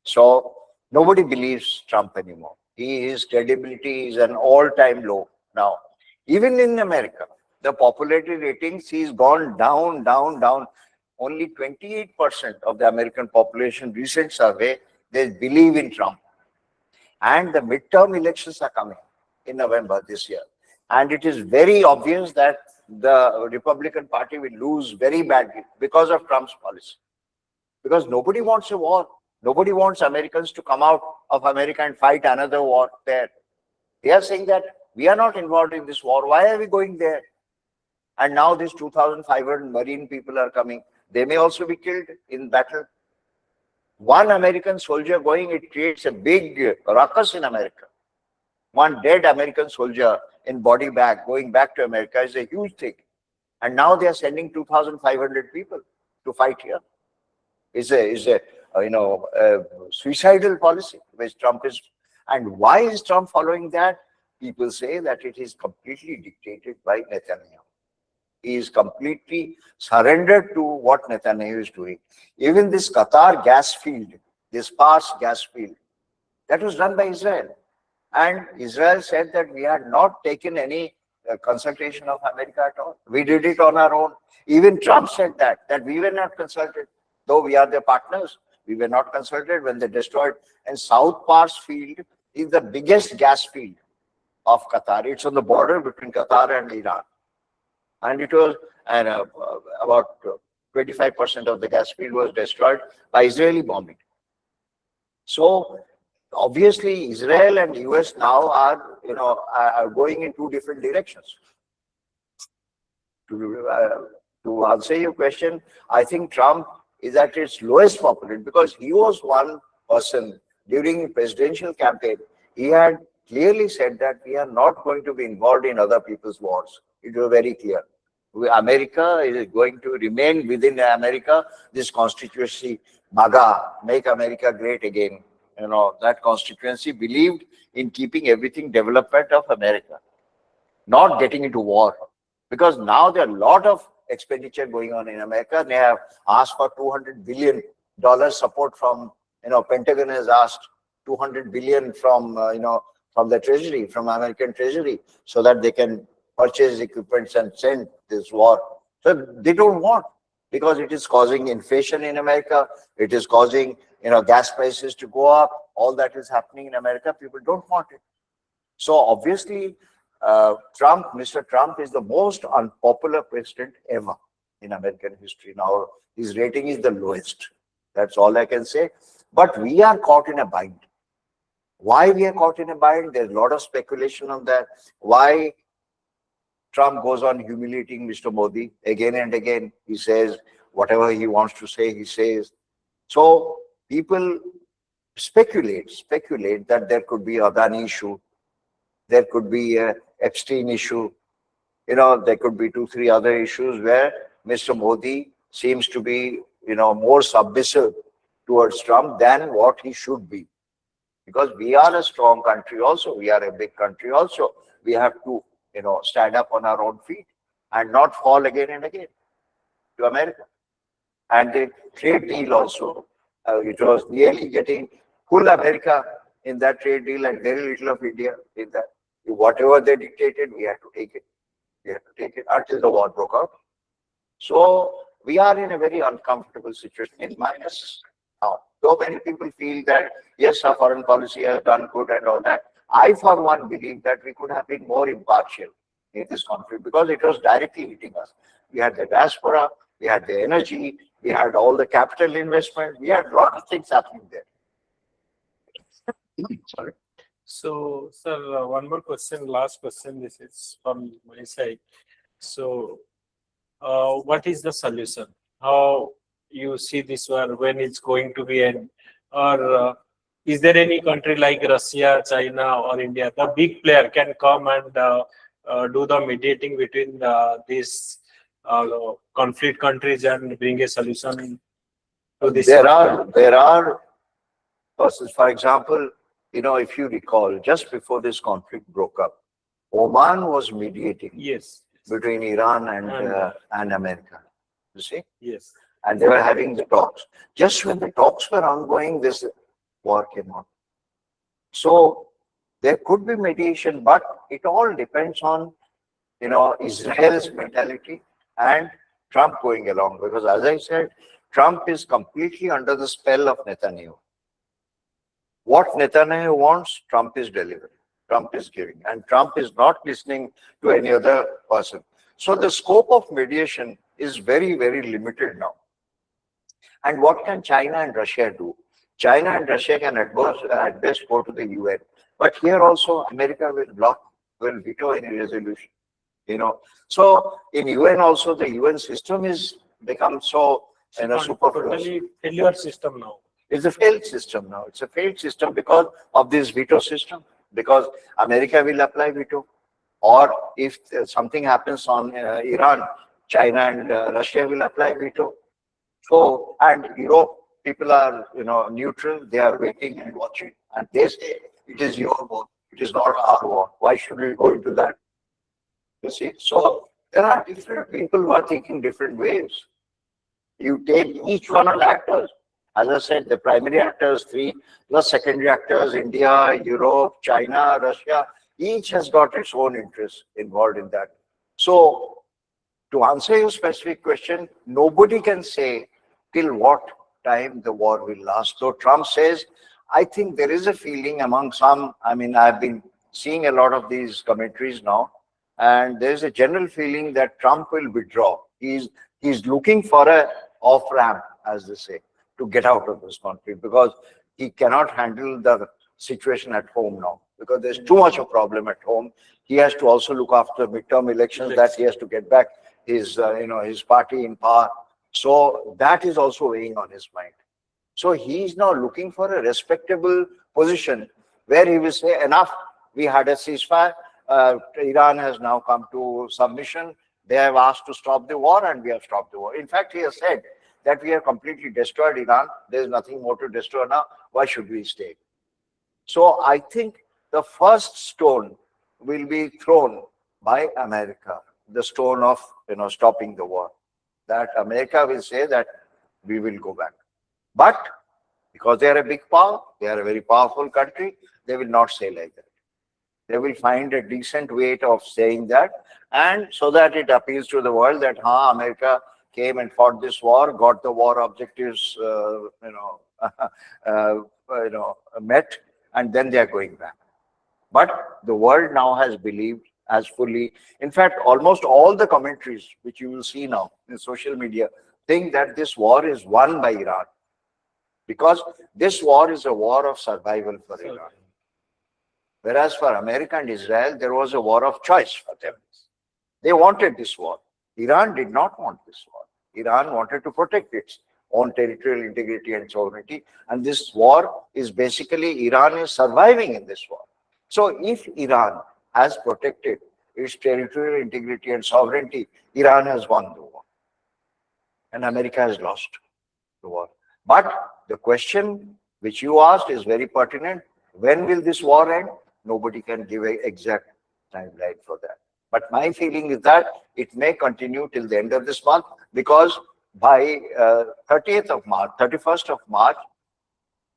So nobody believes Trump anymore. His credibility is an all-time low now. Even in America, the popularity ratings, he's gone down, down, down. Only 28% of the American population, recent survey, They believe in Trump. And the midterm elections are coming in November this year. And it is very obvious that the Republican Party will lose very badly because of Trump's policy. Because nobody wants a war. Nobody wants Americans to come out of America and fight another war there. They are saying that we are not involved in this war. Why are we going there? And now these 2,500 Marine people are coming. They may also be killed in battle. One American soldier going, it creates a big ruckus in America. One dead American soldier in body bag going back to America is a huge thing. And now they are sending 2,500 people to fight here. Is a suicidal policy which Trump is. And why is Trump following that? People say that it is completely dictated by Netanyahu. He is completely surrendered to what Netanyahu is doing. Even this Qatar gas field, this Pars gas field, that was done by Israel. And Israel said that we had not taken any consultation of America at all. We did it on our own. Even Trump said that we were not consulted. Though we are their partners, we were not consulted when they destroyed. And South Pars field is the biggest gas field of Qatar. It's on the border between Qatar and Iran. And it was about 25% of the gas field was destroyed by Israeli bombing. So obviously Israel and US now are going in two different directions. To answer your question, I think Trump is at its lowest popularity because he was one person during the presidential campaign. He had clearly said that we are not going to be involved in other people's wars. It was very clear. America is going to remain within America. This constituency, MAGA, Make America Great Again, that constituency believed in keeping everything development of America, not getting into war. Because now there are a lot of expenditure going on in America. They have asked for $200 billion support from, Pentagon has asked $200 billion from the Treasury, from American Treasury, so that they can purchase equipments and send this war. So they don't want, because it is causing inflation in America. It is causing, gas prices to go up. All that is happening in America. People don't want it. So obviously, Mr. Trump is the most unpopular president ever in American history. Now, his rating is the lowest. That's all I can say. But we are caught in a bind. Why we are caught in a bind? There's a lot of speculation on that. Why Trump goes on humiliating Mr. Modi again and again. He says whatever he wants to say, he says. So people speculate that there could be a Adani issue. There could be a Epstein issue. There could be 2-3 other issues where Mr. Modi seems to be, more submissive towards Trump than what he should be. Because we are a strong country also. We are a big country also. We have to, stand up on our own feet and not fall again and again to America. And the trade deal also, it was nearly getting full America in that trade deal and very little of India in that. Whatever they dictated, we had to take it. We had to take it until the war broke out. So we are in a very uncomfortable situation in minus now. So many people feel that, yes, our foreign policy has done good and all that. I, for one, believe that we could have been more impartial in this conflict because it was directly hitting us. We had the diaspora, we had the energy, we had all the capital investment, we had a lot of things happening there. Sorry. So, sir, one more question, last question. This is from my side. So, what is the solution? How you see this war, when it's going to be end? Or is there any country like Russia, China, or India, the big player can come and do the mediating between these conflict countries and bring a solution to this? There are persons, for example, if you recall, just before this conflict broke up, Oman was mediating Yes. between Iran and America. You see? Yes. And they were having the talks. Just when the talks were ongoing, this war came on. So there could be mediation, but it all depends on, Israel's mentality and Trump going along. Because as I said, Trump is completely under the spell of Netanyahu. What Netanyahu wants, Trump is delivering. Trump is giving. And Trump is not listening to any other person. So the scope of mediation is very, very limited now. And what can China and Russia do? China and Russia can at best go to the UN. But here also, America will veto any resolution. So in UN also, the UN system is become so superfluous. Totally failure system now. It's a failed system now. It's a failed system because of this veto system. Because America will apply veto, or if something happens on Iran, China and Russia will apply veto. So, and Europe, people are neutral. They are waiting and watching, and they say it is your war. It is not our war. Why should we go into that? You see, so there are different people who are thinking different ways. You take each one of the actors. As I said, the primary actors, 3, plus secondary actors, India, Europe, China, Russia, each has got its own interests involved in that. So, to answer your specific question, nobody can say till what time the war will last. So Trump says, I think there is a feeling among some, I've been seeing a lot of these commentaries now, and there's a general feeling that Trump will withdraw. He's looking for a off-ramp, as they say, to get out of this conflict, because he cannot handle the situation at home now, because there's too much of problem at home. He has to also look after midterm elections, that he has to get back his party in power. So that is also weighing on his mind. So he's now looking for a respectable position where he will say, enough, we had a ceasefire, Iran has now come to submission, they have asked to stop the war, and we have stopped the war. In fact, he has said that we have completely destroyed Iran, there is nothing more to destroy now, why should we stay? So I think the first stone will be thrown by America, the stone of stopping the war. That America will say that we will go back. But because they are a big power, they are a very powerful country, they will not say like that. They will find a decent way of saying that, and so that it appeals to the world that America came and fought this war, got the war objectives met, and then they are going back. But the world now has believed, has fully, in fact, almost all the commentaries which you will see now in social media think that this war is won by Iran, because this war is a war of survival for Iran. Whereas for America and Israel, there was a war of choice for them. They wanted this war. Iran did not want this war. Iran wanted to protect its own territorial integrity and sovereignty. And this war is basically, Iran is surviving in this war. So if Iran has protected its territorial integrity and sovereignty, Iran has won the war. And America has lost the war. But the question which you asked is very pertinent. When will this war end? Nobody can give an exact timeline for that. But my feeling is that it may continue till the end of this month, because by 30th of March, 31st of March,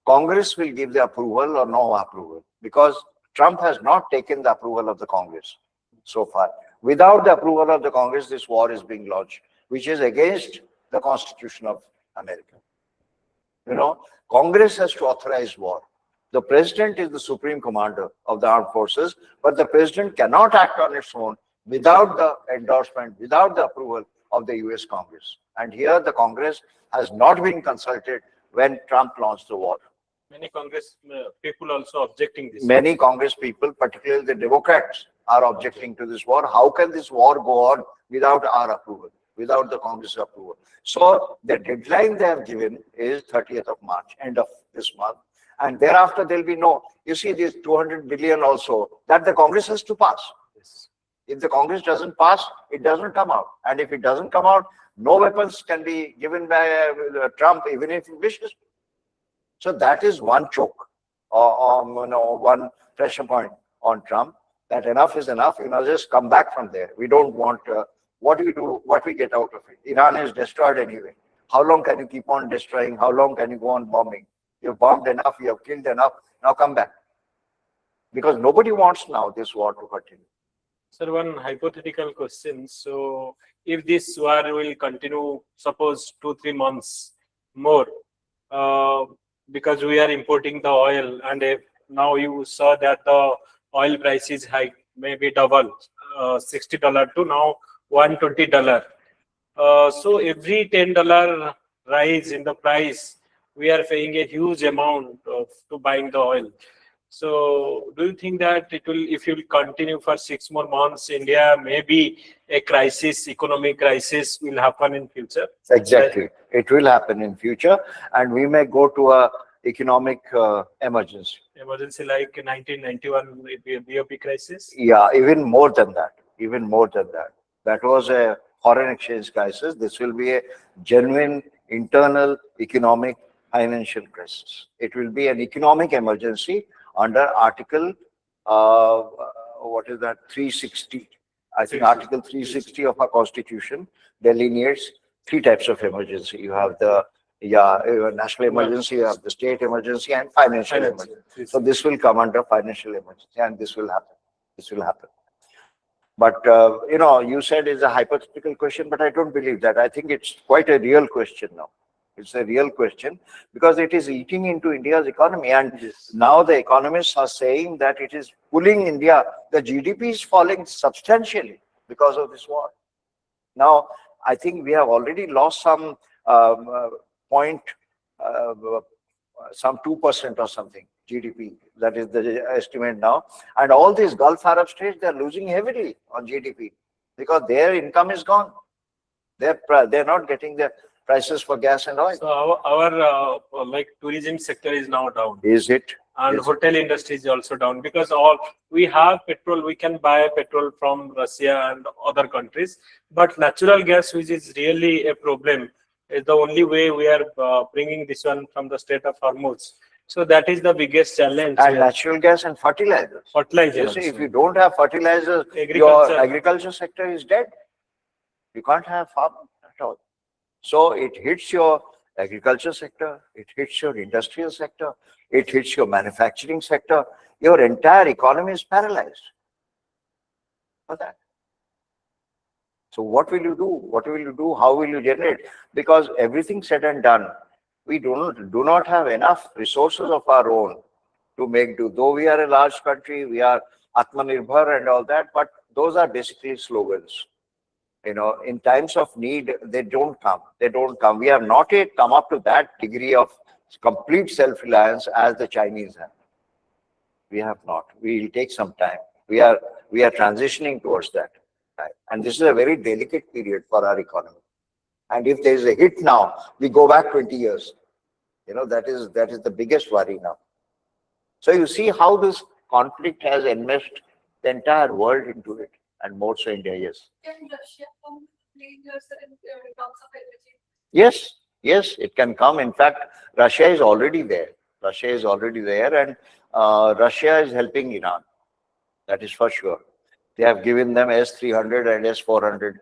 Congress will give the approval or no approval, because Trump has not taken the approval of the Congress so far. Without the approval of the Congress, this war is being launched, which is against the Constitution of America. Congress has to authorize war. The president is the supreme commander of the armed forces, but the president cannot act on its own without the endorsement, without the approval of the US Congress. And here the Congress has not been consulted when Trump launched the war. Many Congress people also objecting this. Many Congress people, particularly the Democrats, are objecting to this war. How can this war go on without our approval, without the Congress approval? So the deadline they have given is 30th of March, end of this month. And thereafter, there'll be no, you see, this 200 billion also, that the Congress has to pass. Yes. If the Congress doesn't pass, it doesn't come out. And if it doesn't come out, no weapons can be given by Trump, even if he wishes. So that is one choke, one pressure point on Trump, that enough is enough, just come back from there. We don't want, what do we do, what we get out of it? Iran is destroyed anyway. How long can you keep on destroying? How long can you go on bombing? You've bombed enough, you have killed enough, now come back. Because nobody wants now this war to continue. Sir, one hypothetical question. So, if this war will continue, suppose 2-3 months more, because we are importing the oil, and if now you saw that the oil price is high, maybe double, $60 to now $120. So every $10 rise in the price, we are paying a huge amount to buying the oil. So do you think that it will, if you will continue for 6 more months, India, maybe a crisis, economic crisis will happen in future? Exactly. It will happen in future, and we may go to a economic emergency. Emergency like 1991 BOP crisis? Yeah, even more than that. Even more than that. That was a foreign exchange crisis. This will be a genuine internal economic financial crisis. It will be an economic emergency under Article, what is that, 360. I think Article 360 of our Constitution delineates 3 types of emergency. You have the national emergency, you have the state emergency, and financial emergency. So this will come under financial emergency, and this will happen. This will happen. But you know, you said it's a hypothetical question, but I don't believe that. I think it's quite a real question now. It's a real question because it is eating into India's economy, and now the economists are saying that it is pulling India. The GDP is falling substantially because of this war. Now, I think we have already lost some some 2% or something GDP. That is the estimate now. And all these Gulf Arab states, they are losing heavily on GDP because their income is gone. They're not getting the prices for gas and oil. So our like tourism sector is now down. Is it? And Is hotel industry is also down because we have petrol, we can buy petrol from Russia and other countries, but natural gas, which is really a problem, is the only way we are bringing this one from the state of Hormuz. So that is the biggest challenge. And natural gas and fertilizers. Fertilizer. You see, if you don't have fertilizers, Agriculture. your agriculture sector is dead. You can't have farming at all. So it hits your agriculture sector, it hits your industrial sector, it hits your manufacturing sector. Your entire economy is paralyzed for that. So what will you do? What will you do? How will you generate? Because everything said and done, we do not have enough resources of our own to make do. Though we are a large country, we are Atmanirbhar and all that, but those are basically slogans. You know, in times of need, they don't come. They don't come. We have not yet come up to that degree of complete self-reliance as the Chinese have. We have not. We will take some time. We are transitioning towards that. Right? And this is a very delicate period for our economy. And if there is a hit now, we go back 20 years. You know, that is the biggest worry now. So you see how this conflict has enmeshed the entire world into it, and more so India, yes. Can Russia come play in terms of energy? Yes, yes, it can come. In fact, Russia is already there. Russia is already there, and Russia is helping Iran. That is for sure. They have given them S-300 and S-400,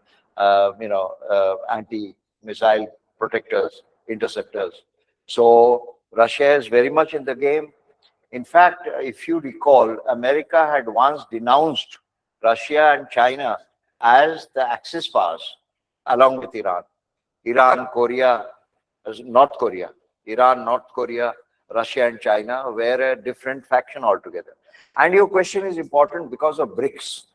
anti-missile protectors, interceptors. So Russia is very much in the game. In fact, if you recall, America had once denounced Russia and China as the Axis powers, along with Iran. Iran, North Korea, Russia and China were a different faction altogether. And your question is important because of BRICS.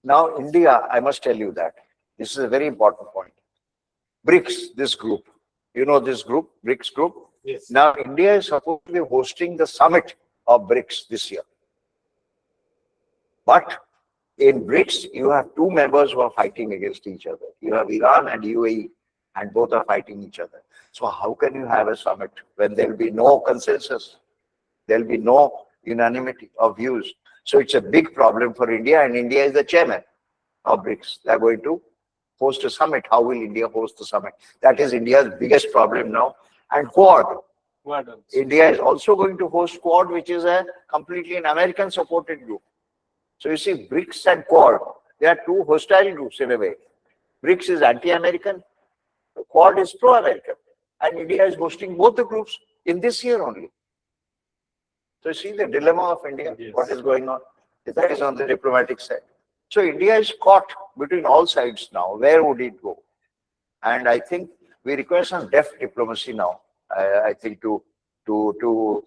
Now, India, I must tell you that this is a very important point. BRICS, this group, you know this group, BRICS group? Yes. Now, India is supposed to be hosting the summit of BRICS this year. But in BRICS, you have 2 members who are fighting against each other. You have Iran and UAE, and both are fighting each other. So how can you have a summit when there will be no consensus? There will be no unanimity of views. So it's a big problem for India, and India is the chairman of BRICS. They are going to host a summit. How will India host the summit? That is India's biggest problem now. And Quad. India is also going to host Quad, which is a completely an American-supported group. So you see, BRICS and Quad, they are 2 hostile groups in a way. BRICS is anti-American, Quad is pro-American, and India is hosting both the groups in this year only. So you see the dilemma of India, yes. What is going on? That is on the diplomatic side. So India is caught between all sides now. Where would it go? And I think we require some deft diplomacy now, I think, to to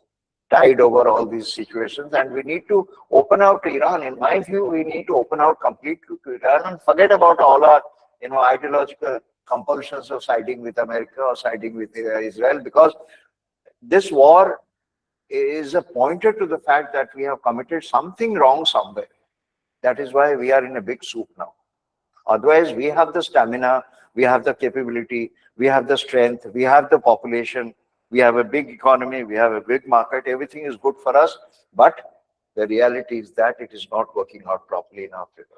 tide over all these situations, and we need to open out to Iran. In my view, we need to open out completely to Iran and forget about all our, ideological compulsions of siding with America or siding with Israel, because this war is a pointer to the fact that we have committed something wrong somewhere. That is why we are in a big soup now. Otherwise, we have the stamina, we have the capability, we have the strength, we have the population, we have a big economy, we have a big market, everything is good for us. But the reality is that it is not working out properly in Africa.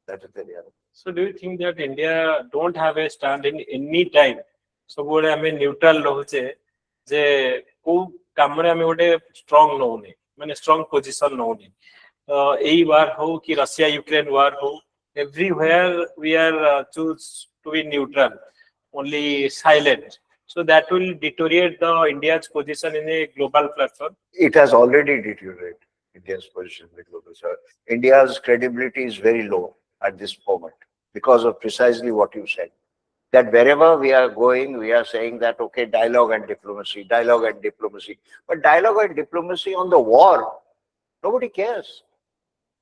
That is the reality. So do you think that India don't have a stand in any time? So we are neutral rohuche je ko kamre ame gote strong nohuni mane strong position nohuni. Ei war ho ki Russia Ukraine war ho, everywhere we are choose to be neutral, only silent. So that will deteriorate the India's position in a global platform. It has already deteriorated India's position in the global south. India's credibility is very low at this moment because of precisely what you said. That wherever we are going, we are saying that, okay, dialogue and diplomacy, dialogue and diplomacy. But dialogue and diplomacy on the war, nobody cares.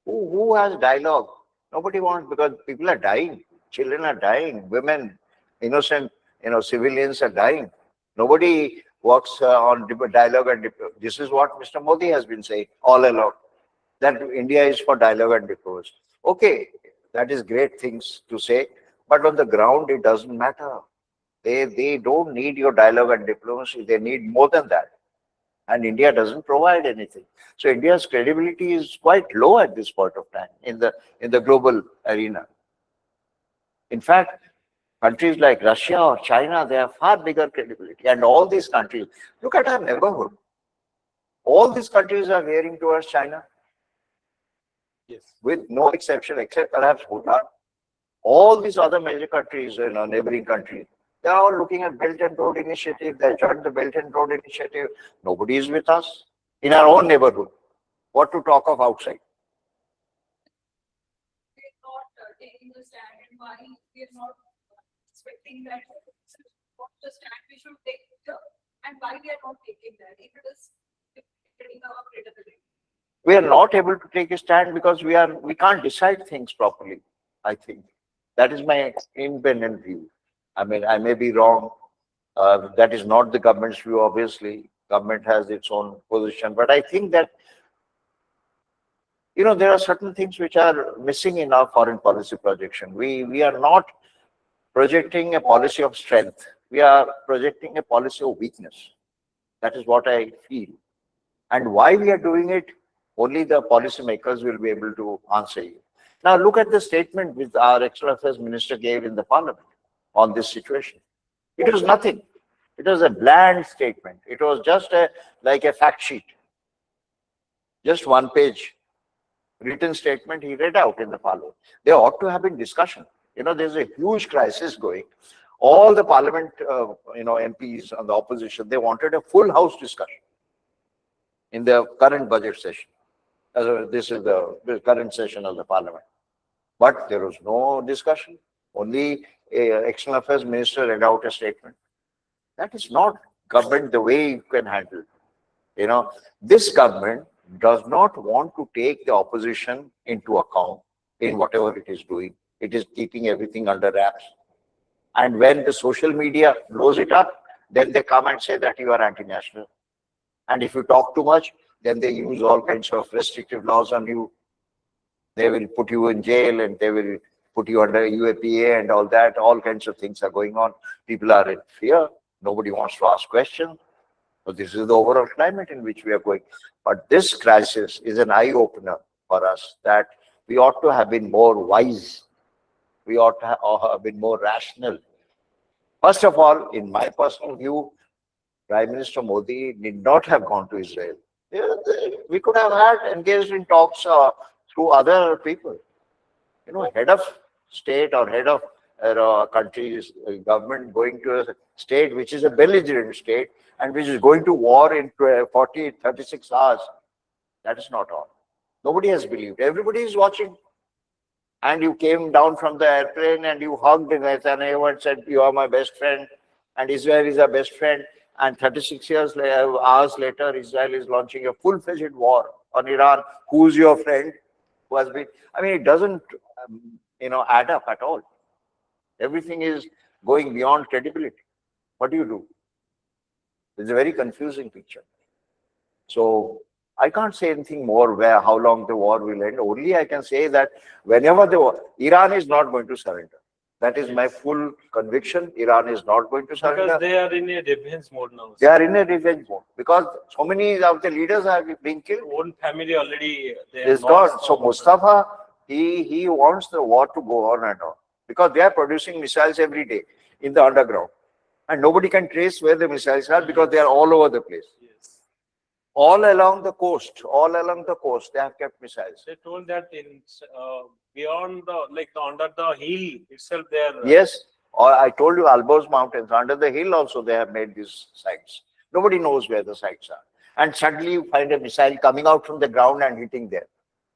Who has dialogue? Nobody wants, because people are dying. Children are dying. Women, innocent, civilians are dying. Nobody works on dialogue and diplomacy. This is what Mr. Modi has been saying all along, that India is for dialogue and diplomacy. Okay, that is great things to say, but on the ground, it doesn't matter. They don't need your dialogue and diplomacy. They need more than that. And India doesn't provide anything. So India's credibility is quite low at this point of time in the global arena. In fact, countries like Russia or China, they have far bigger credibility. And all these countries, look at our neighborhood. All these countries are veering towards China. Yes. With no exception, except perhaps Bhutan. All these other major countries, neighboring countries, they are all looking at Belt and Road Initiative. They joined the Belt and Road Initiative. Nobody is with us in our own neighborhood. What to talk of outside? We're not taking the stand, and why we're not expecting that. What the stand we should take here, and why we are not taking that? If it is getting our credibility. We are not able to take a stand because we can't decide things properly. I think that is my independent view. I mean, I may be wrong. That is not the government's view, obviously. Government has its own position. But I think that, there are certain things which are missing in our foreign policy projection. We are not projecting a policy of strength. We are projecting a policy of weakness. That is what I feel. And why we are doing it, only the policymakers will be able to answer you. Now, look at the statement which our Ex-IFS minister gave in the parliament on this situation. It was nothing. It was a bland statement. It was just like a fact sheet. Just one page written statement he read out in the parliament. There ought to have been discussion. There's a huge crisis going. All the parliament, MPs on the opposition, they wanted a full house discussion in the current budget session. This is the current session of the parliament. But there was no discussion. Only External Affairs Minister read out a statement. That is not government the way you can handle. This government does not want to take the opposition into account in whatever it is doing. It is keeping everything under wraps. And when the social media blows it up, then they come and say that you are anti-national. And if you talk too much, then they use all kinds of restrictive laws on you. They will put you in jail and they will put you under UAPA and all that. All kinds of things are going on. People are in fear. Nobody wants to ask questions. So this is the overall climate in which we are going. But this crisis is an eye-opener for us that we ought to have been more wise. We ought to have been more rational. First of all, in my personal view, Prime Minister Modi need not have gone to Israel. We could have engaged in talks through other people. Head of state or head of country's government going to a state which is a belligerent state and which is going to war in 36 hours. That is not all. Nobody has believed. Everybody is watching. And you came down from the airplane and you hugged Netanyahu and said, you are my best friend and Israel is our best friend. and 36 hours later, Israel is launching a full-fledged war on Iran. Who's your friend? Who has been? I mean, it doesn't, add up at all. Everything is going beyond credibility. What do you do? It's a very confusing picture. So I can't say anything more how long the war will end. Only I can say that whenever Iran is not going to surrender. That is my full conviction. Iran is not going to surrender. Because they are in a revenge mode now. They are in a revenge mode because so many of the leaders have been killed. Own family already Is gone. So Mustafa, he wants the war to go on and on because they are producing missiles every day in the underground, and nobody can trace where the missiles are because they are all over the place. Yes. All along the coast, they have kept missiles. They told that in beyond under the hill itself there. Yes, or I told you Alborz Mountains, under the hill also they have made these sites. Nobody knows where the sites are. And suddenly you find a missile coming out from the ground and hitting there,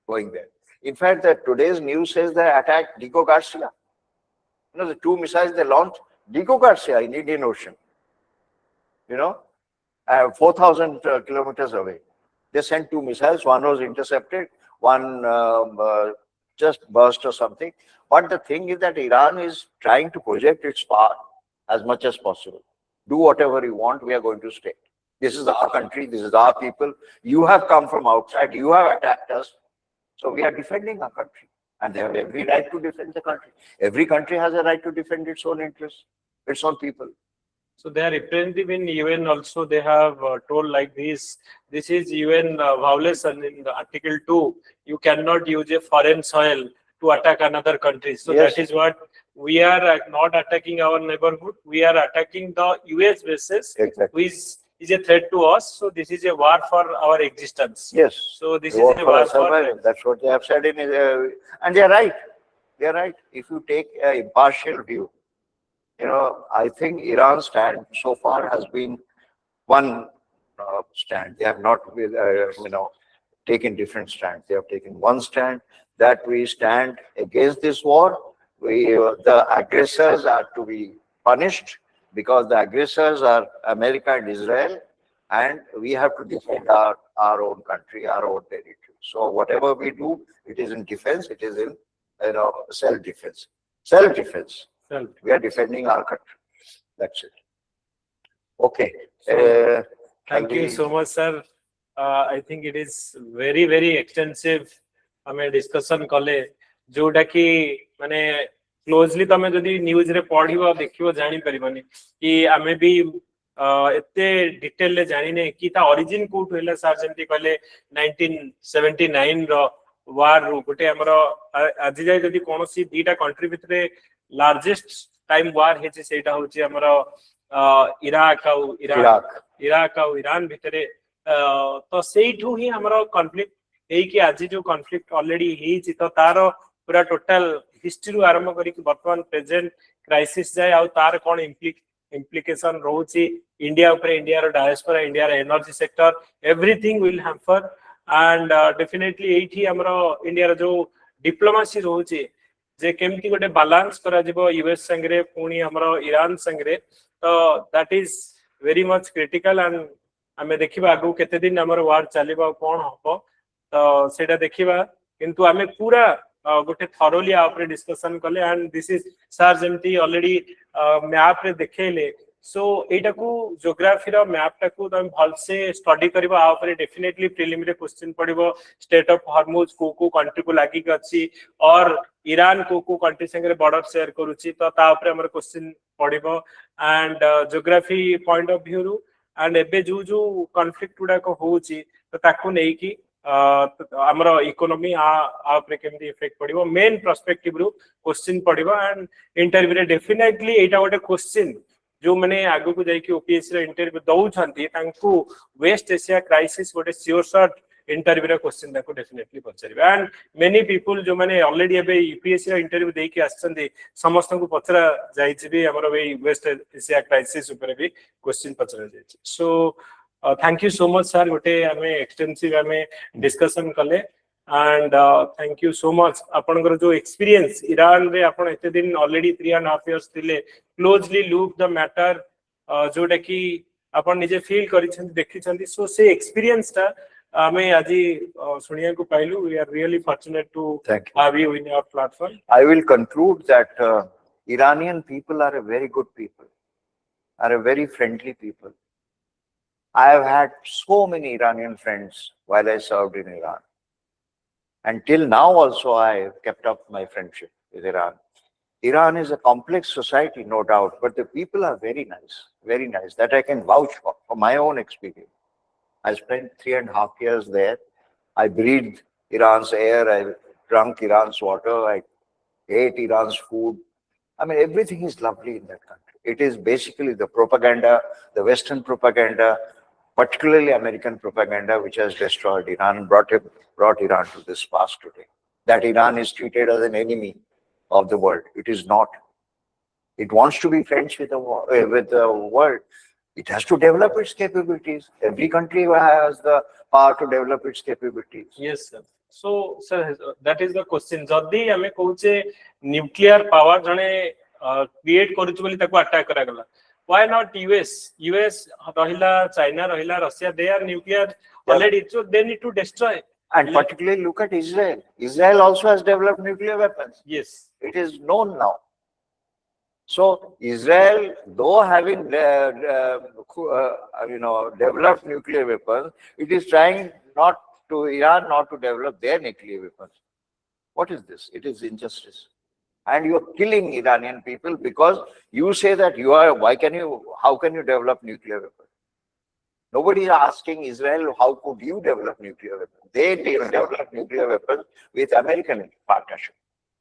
going there. In fact, today's news says they attacked Diego Garcia. The two missiles they launched, Diego Garcia in Indian Ocean. 4,000 kilometers away. They sent two missiles. One was intercepted, one just burst or something. But the thing is that Iran is trying to project its power as much as possible. Do whatever you want, we are going to stay. This is our country, this is our people. You have come from outside, you have attacked us. So we are defending our country. And they have every right to defend the country. Every country has a right to defend its own interests, its own people. So they are representative in UN also. They have told like this. This is UN violation in the Article 2. You cannot use a foreign soil to attack another country. So Yes. that is what we are not attacking our neighborhood. We are attacking the US bases, Exactly. which is a threat to us. So this is a war for our existence. Yes. So this War is a for war our for survival. That's what they have said and they are right. They are right. If you take an impartial view, I think Iran's stand so far has been one stand. They have not, taken different stands. They have taken one stand that we stand against this war. The aggressors are to be punished because the aggressors are America and Israel, and we have to defend our own country, our own territory. So whatever we do, it is in defense. It is in self-defense. Self-defense. self. We are defending our country. That's it. Okay. So, Thank you so much, sir. I think it is very, very extensive. हमें discussion कले जोटा कि माने closely तमे जदि news रे पढ़िबो देखिबो जानि परिबनी कि आमे भी एते डिटेल ले जानि ने कि ता origin कोट होला सर जेंति कहले 1979 रो वार रो गोटे हमरो आज जाय जदि कोनोसी दीटा कंट्री भितरे लार्जेस्ट टाइम वार हेचे सेटा होची हमरो इराक और ईरान भितरे तो सेठू ही हमरो कॉन्फ्लिक्ट एई कि आज जो कॉन्फ्लिक्ट ऑलरेडी हेची तो तारो पूरा टोटल हिस्ट्री आरंभ करी कि वर्तमान प्रेजेंट क्राइसिस जाय आ तार कोन implication रहुची इंडिया ऊपर इंडिया रो डायस्पोरा इंडिया रो energy sector everything will hamper and definitely एठी हमरो इंडिया रो जो डिप्लोमेसी रहुची जे केमती गोटे बैलेंस करा जिवो यूएस संगरे पुणी हमरो ईरान संगरे तो that is very much critical and आमे देखिबा आगु केते दिन हमरो वार चलीबा कोन हबो तो सेटा देखिबा किंतु आमे पूरा गोटे थरोली आपरे डिस्कशन कले एंड दिस इज सर जेमती ऑलरेडी मैप रे देखेले सो एटा को ज्योग्राफी रो मैप टा को तम भल से स्टडी करबा आपरे डेफिनेटली प्रीलिम रे क्वेश्चन पड़िबो स्टेट ऑफ हॉर्मुज को कंट्री को लागि गछि और ईरान को कंट्री संगे बॉर्डर शेयर करूची तो ता ऊपर हमर क्वेश्चन पड़िबो and geography point of view रू एंड एबे जो कॉन्फ्लिक्ट गुडा को होची तो ताकू नै कि हमरो इकोनॉमी आ ऊपर केमती इफेक्ट पड़िबो मेन पर्सपेक्टिव रू क्वेश्चन पड़िबो एंड इंटरव्यू रे डेफिनेटली एटा गोटे क्वेश्चन जो माने आगु को जाई कि ओपीएससी रो इंटरव्यू दउ छंती तांकू वेस्ट एशिया क्राइसिस गोटे श्योर शॉट इंटरव्यू रो क्वेश्चन ताको डेफिनेटली पचरिबा एंड मेनी पीपल जो माने ऑलरेडी एबे यूपीएससी रो इंटरव्यू देई कि आछंती समस्त को पचरा जाई छिबी हमरो वे वेस्ट एशिया क्राइसिस ऊपर भी क्वेश्चन पचरा जाई छी so thank you so much sir गोटे हमें एक्सटेंसिव हमें डिस्कशन कले and thank you so much आपनकर जो एक्सपीरियंस ईरान रे आपन एते दिन ऑलरेडी 3.5 इयर्स थिले क्लोजली लुक द मैटर जोटा कि आपण निजे फील करिसेंती देखिसेंती सो से एक्सपीरियंस ता हमें आज सुनिया को पाइलु we are really fortunate to Thank you. Have you in our platform I will conclude that Iranian people are a very good people, are a very friendly people. I have had so many Iranian friends while I served in Iran. Until now also I have kept up my friendship with Iran. Iran is a complex society, no doubt, but the people are very nice, very nice. That I can vouch for my own experience. I spent 3.5 years there. I breathed Iran's air, I drank Iran's water, I ate Iran's food. I mean, everything is lovely in that country. It is basically the propaganda, the Western propaganda, particularly American propaganda, which has destroyed Iran and brought Iran to this pass today. That Iran is treated as an enemy of the world. It is not. It wants to be friends with the world. It has to develop its capabilities. Every country has the power to develop its capabilities. yes sir so sir that is the question जदी हमें कहूचे nuclear power जने create करूछ बोली ताको attack करा गला why not us रहिला China रहिला Russia they are nuclear already so they need to destroy And particularly look at Israel. Israel also has developed nuclear weapons. yes It is known now. So Israel, though having developed nuclear weapons, it is trying Iran not to develop their nuclear weapons. What is this? It is injustice. And you are killing Iranian people because you say that how can you develop nuclear weapons? Nobody is asking Israel, how could you develop nuclear weapons? They develop nuclear weapons with American partnership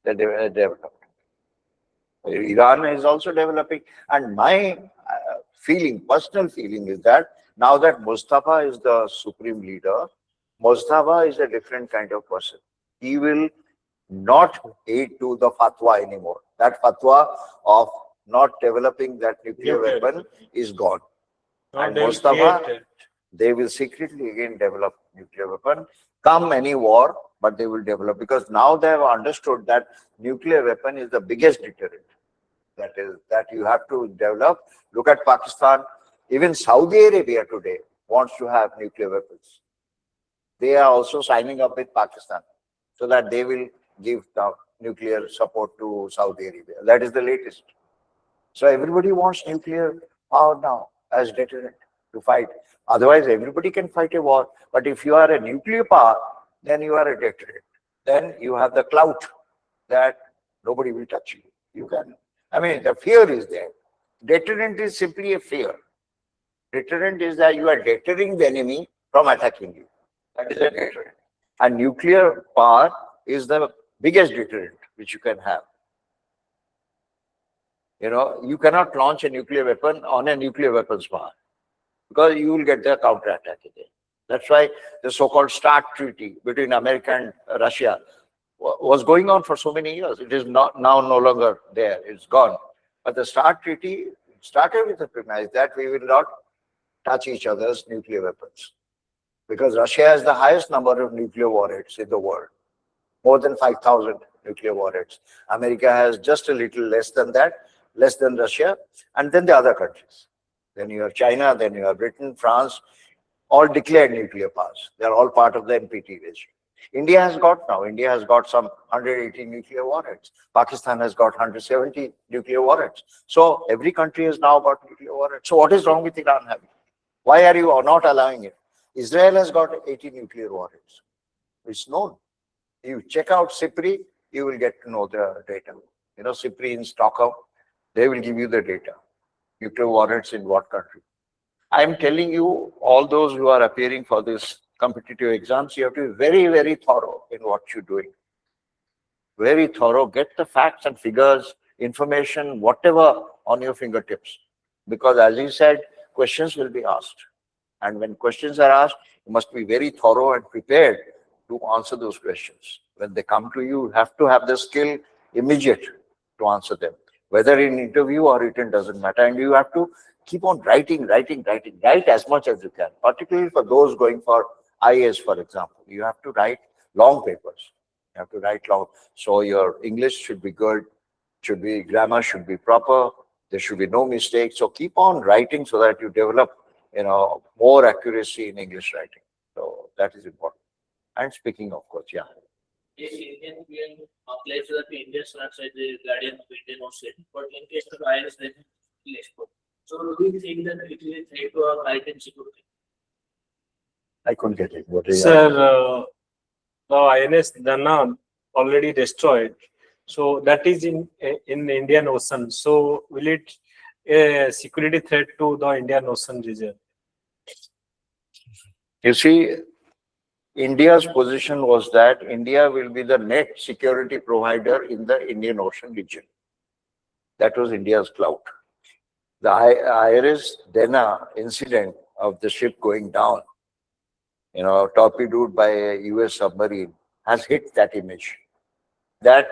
that they developed. Iran is also developing. And my personal feeling is that now that Mustafa is the supreme leader, Mustafa is a different kind of person. He will not aid to the fatwa anymore. That fatwa of not developing that nuclear weapon is gone. And Mustafa, they will secretly again develop nuclear weapon. Come any war, but they will develop because now they have understood that nuclear weapon is the biggest deterrent. That you have to develop. Look at Pakistan. Even Saudi Arabia today wants to have nuclear weapons. They are also signing up with Pakistan so that they will give the nuclear support to Saudi Arabia. That is the latest. So everybody wants nuclear power now as deterrent to fight. Otherwise, everybody can fight a war. But if you are a nuclear power, then you are a deterrent. Then you have the clout that nobody will touch you. You can. I mean, the fear is there. Deterrent is simply a fear. Deterrent is that you are deterring the enemy from attacking you. That is a deterrent. And nuclear power is the biggest deterrent which you can have. You cannot launch a nuclear weapon on a nuclear weapons power because you will get the counterattack again. That's why the so-called START treaty between America and Russia was going on for so many years. It is now no longer there. It's gone. But the START treaty started with the premise that we will not touch each other's nuclear weapons because Russia has the highest number of nuclear warheads in the world, more than 5,000 nuclear warheads. America has just a little less than that, less than Russia, and then the other countries. Then you have China, then you have Britain, France, all declared nuclear powers. They're all part of the NPT regime. India has got some 180 nuclear warheads. Pakistan has got 170 nuclear warheads. So every country has now got nuclear warheads. So what is wrong with Iran having? Why are you not allowing it? Israel has got 80 nuclear warheads. It's known. You check out CIPRI, you will get to know the data. CIPRI in Stockholm, they will give you the data. Nuclear warheads in what country? I am telling you, all those who are appearing for this competitive exams, you have to be very, very thorough in what you're doing. Very thorough. Get the facts and figures, information, whatever on your fingertips. Because as you said, questions will be asked. And when questions are asked, you must be very thorough and prepared to answer those questions. When they come to you, you have to have the skill immediate to answer them. Whether in interview or written, doesn't matter. And you have to keep on writing. Write as much as you can. Particularly for those going for IAS, for example. You have to write long papers. You have to write long. So your English should be good. Grammar should be proper. There should be no mistakes. So keep on writing so that you develop more accuracy in English writing. So that is important. And speaking, of course, yeah. If Indian being applies to the Indian side, the guardian of Indian Ocean, but in case of IS, then export. So do you think that it is a threat to our maritime security? I couldn't get it. What is Sir, the INS Dana already destroyed. So that is in Indian Ocean. So will it a security threat to the Indian Ocean region? You see, India's position was that India will be the net security provider in the Indian Ocean region. That was India's clout. The IRS Dena incident of the ship going down, torpedoed by a US submarine, has hit that image. That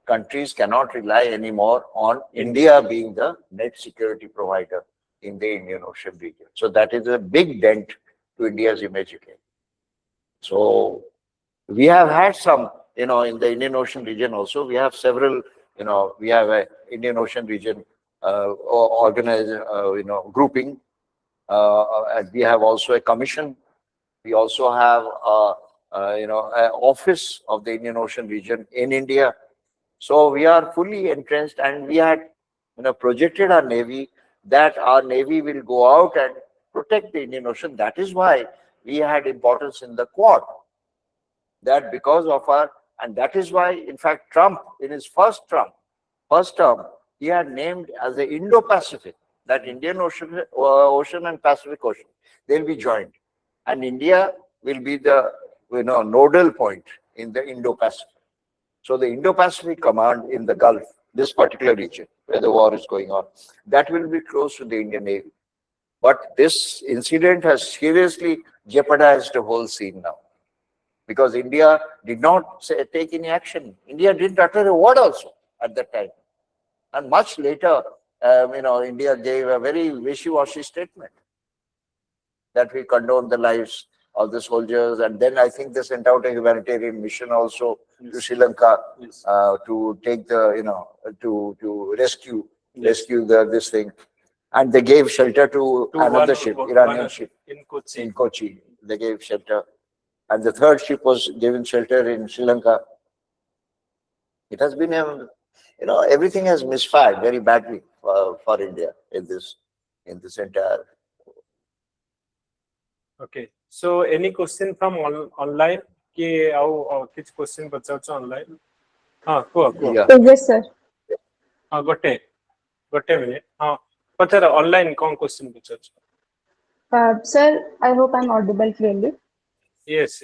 countries cannot rely anymore on India being the net security provider in the Indian Ocean region. So that is a big dent to India's image again. So we have had some, in the Indian Ocean region also, we have several, we have a Indian Ocean region organized, grouping. And we have also a commission. We also have, an office of the Indian Ocean region in India. So we are fully entrenched, and we had, projected our Navy that our Navy will go out and protect the Indian Ocean. That is why we had importance in the Quad. That because of our, and that is why, in fact, Trump, in his first term, he had named as the Indo-Pacific, that Indian Ocean, Ocean and Pacific Ocean, they'll be joined. And India will be the, nodal point in the Indo-Pacific. So the Indo-Pacific Command in the Gulf, this particular region where the war is going on, that will be close to the Indian Navy. But this incident has seriously jeopardized the whole scene now, because India did not take any action. India didn't utter a word also at that time. And much later, India gave a very wishy-washy statement that we condone the lives of the soldiers. And then I think they sent out a humanitarian mission also to Sri Lanka to take the, to rescue this thing. And they gave shelter to another ship, Iranian ship in Kochi. They gave shelter. And the third ship was given shelter in Sri Lanka. It has been everything has misfired very badly for India in this entire. Okay. So any question from online? Which question online? Yeah. Yes, sir. Gotte minute. Online question Sir, I hope I'm audible clearly. Yes.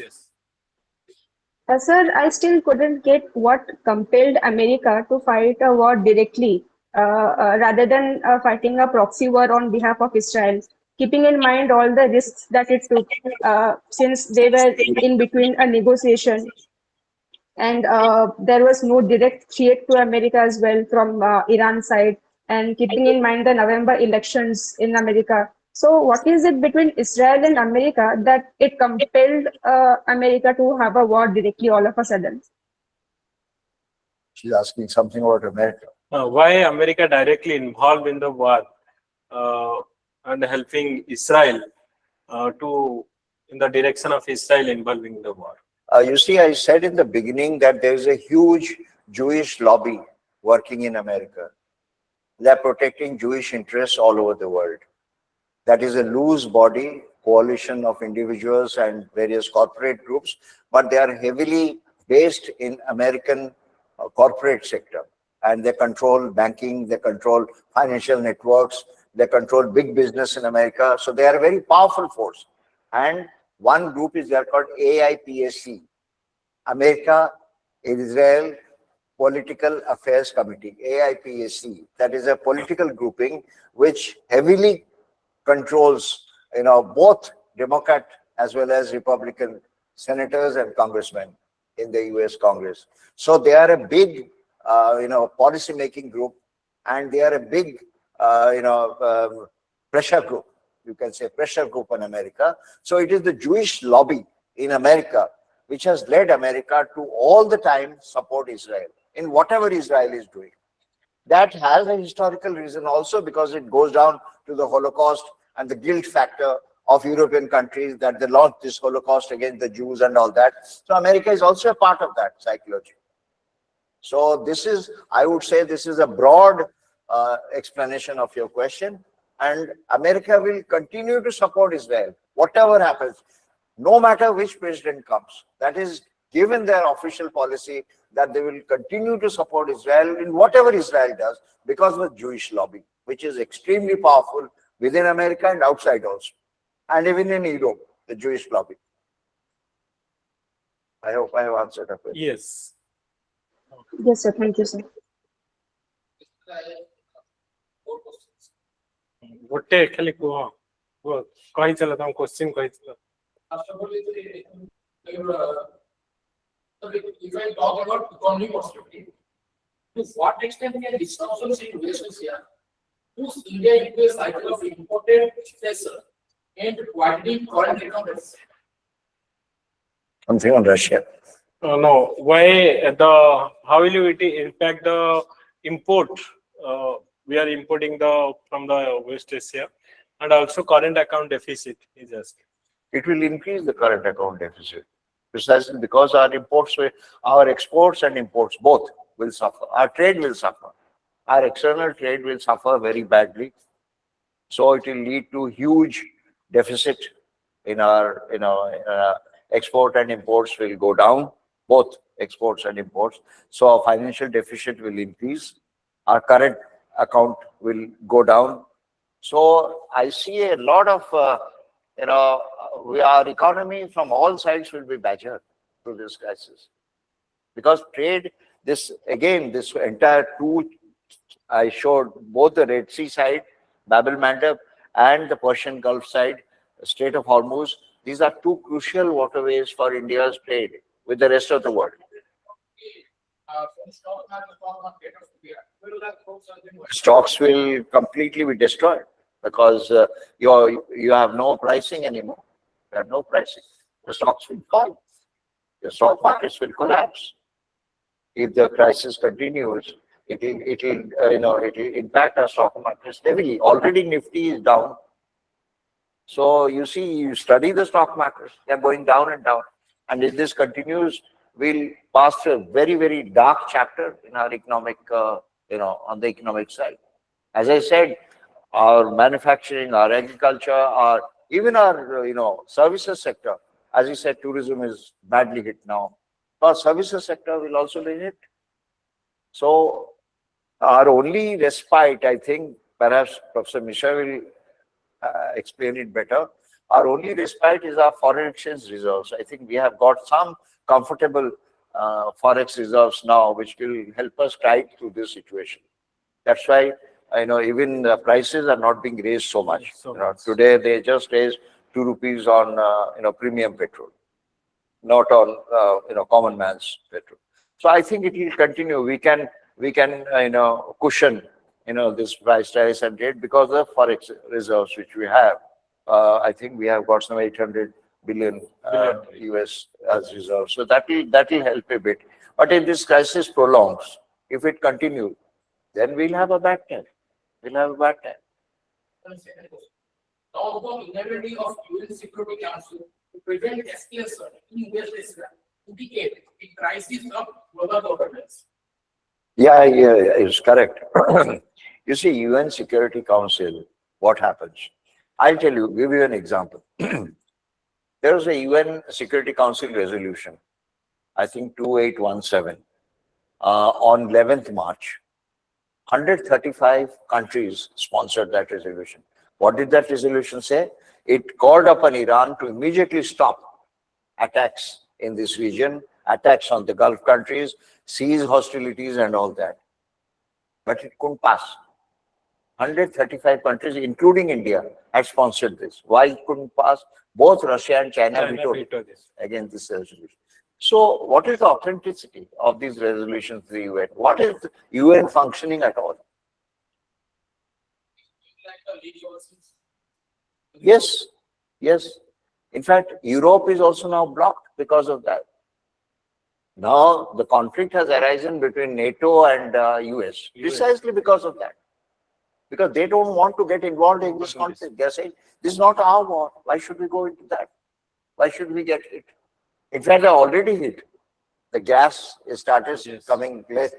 Sir, I still couldn't get what compelled America to fight a war directly rather than fighting a proxy war on behalf of Israel, keeping in mind all the risks that it took since they were in between a negotiation. And there was no direct threat to America as well from Iran side, and keeping in mind the November elections in America. So what is it between Israel and America that it compelled America to have a war directly all of a sudden? She's asking something about America. Why America directly involved in the war and helping Israel in the direction of Israel involving the war? You see, I said in the beginning that there is a huge Jewish lobby working in America. They're protecting Jewish interests all over the world. That is a loose body, coalition of individuals and various corporate groups, but they are heavily based in American corporate sector. And they control banking, they control financial networks, they control big business in America. So they are a very powerful force. And one group is there called AIPAC, America Israel Political Affairs Committee, AIPAC. That is a political grouping which heavily controls, both Democrat as well as Republican senators and congressmen in the US Congress. So they are a big, policy making group, and they are a big, pressure group. You can say pressure group on America. So it is the Jewish lobby in America which has led America to all the time support Israel in whatever Israel is doing. That has a historical reason also, because it goes down to the Holocaust and the guilt factor of European countries that they launched this Holocaust against the Jews and all that. So America is also a part of that psychology. So this is, I would say, this is a broad explanation of your question. And America will continue to support Israel, whatever happens, no matter which president comes. That is given their official policy that they will continue to support Israel in whatever Israel does because of the Jewish lobby, which is extremely powerful within America and outside also. And even in Europe, the Jewish lobby. I hope I have answered that question. Yes. Yes, sir. Thank you, sir. ଗୋଟେ ଖାଲି କୁହ କହିଥିଲ ତମ question କହିଥିଲ If I talk about economic perspective, to what extent can disruptions in relations here push India into a cycle of imported excess and widening current account deficit? Something on Russia. no, why how will it impact the import? We are importing from the West Asia, and also current account deficit is asking. It will increase the current account deficit precisely because our exports and imports both will suffer. Our trade will suffer. Our external trade will suffer very badly. So it will lead to huge deficit in our export and imports will go down, both exports and imports. So our financial deficit will increase. Our current account will go down. So I see a lot of, our economy from all sides will be badgered through this crisis. Because trade, this entire I showed both the Red Sea side, Bab el-Mandeb, and the Persian Gulf side, Strait of Hormuz. These are two crucial waterways for India's trade with the rest of the world. Stocks will completely be destroyed because you have no pricing anymore. You have no pricing. The stocks will fall. The stock markets will collapse. If the crisis continues, it will impact our stock markets heavily. Already Nifty is down. So you see, you study the stock markets, they're going down and down. And if this continues, we'll pass through a very, very dark chapter in our economic, on the economic side. As I said, our manufacturing, our agriculture, even our, services sector, as you said, tourism is badly hit now. Our services sector will also be hit. So our only respite, I think, perhaps Professor Mishra will explain it better. Our only respite is our foreign exchange reserves. I think we have got some comfortable forex reserves now, which will help us tide through this situation. That's why even the prices are not being raised so much. Today they just raised 2 rupees on premium petrol, not on common man's petrol. So I think it will continue. We can cushion this price rise and rate because of forex reserves which we have. I think we have got some 800 billion US as reserves. So that will help a bit. But if this crisis prolongs, if it continues, then we'll have a bad time. We'll have a bad time. Now, the inability of UN Security Council to prevent escalation in West Asia indicate a crisis of global governance. Yeah, it's correct. You see, UN Security Council, what happens? I'll give you an example. There was a UN Security Council resolution, I think 2817, on 11th March. 135 countries sponsored that resolution. What did that resolution say? It called upon Iran to immediately stop attacks in this region, attacks on the Gulf countries, cease hostilities and all that. But it couldn't pass. 135 countries, including India, had sponsored this. Why it couldn't pass? Both Russia and China vetoed against this resolution. So what is the authenticity of these resolutions to the UN? What is the UN functioning at all? Yes, yes. In fact, Europe is also now blocked because of that. Now the conflict has arisen between NATO and US precisely because of that. because they don't want to get involved in this conflict. They're saying, this is not our war. Why should we go into that? Why should we get hit? In fact, they already hit. The gas started coming less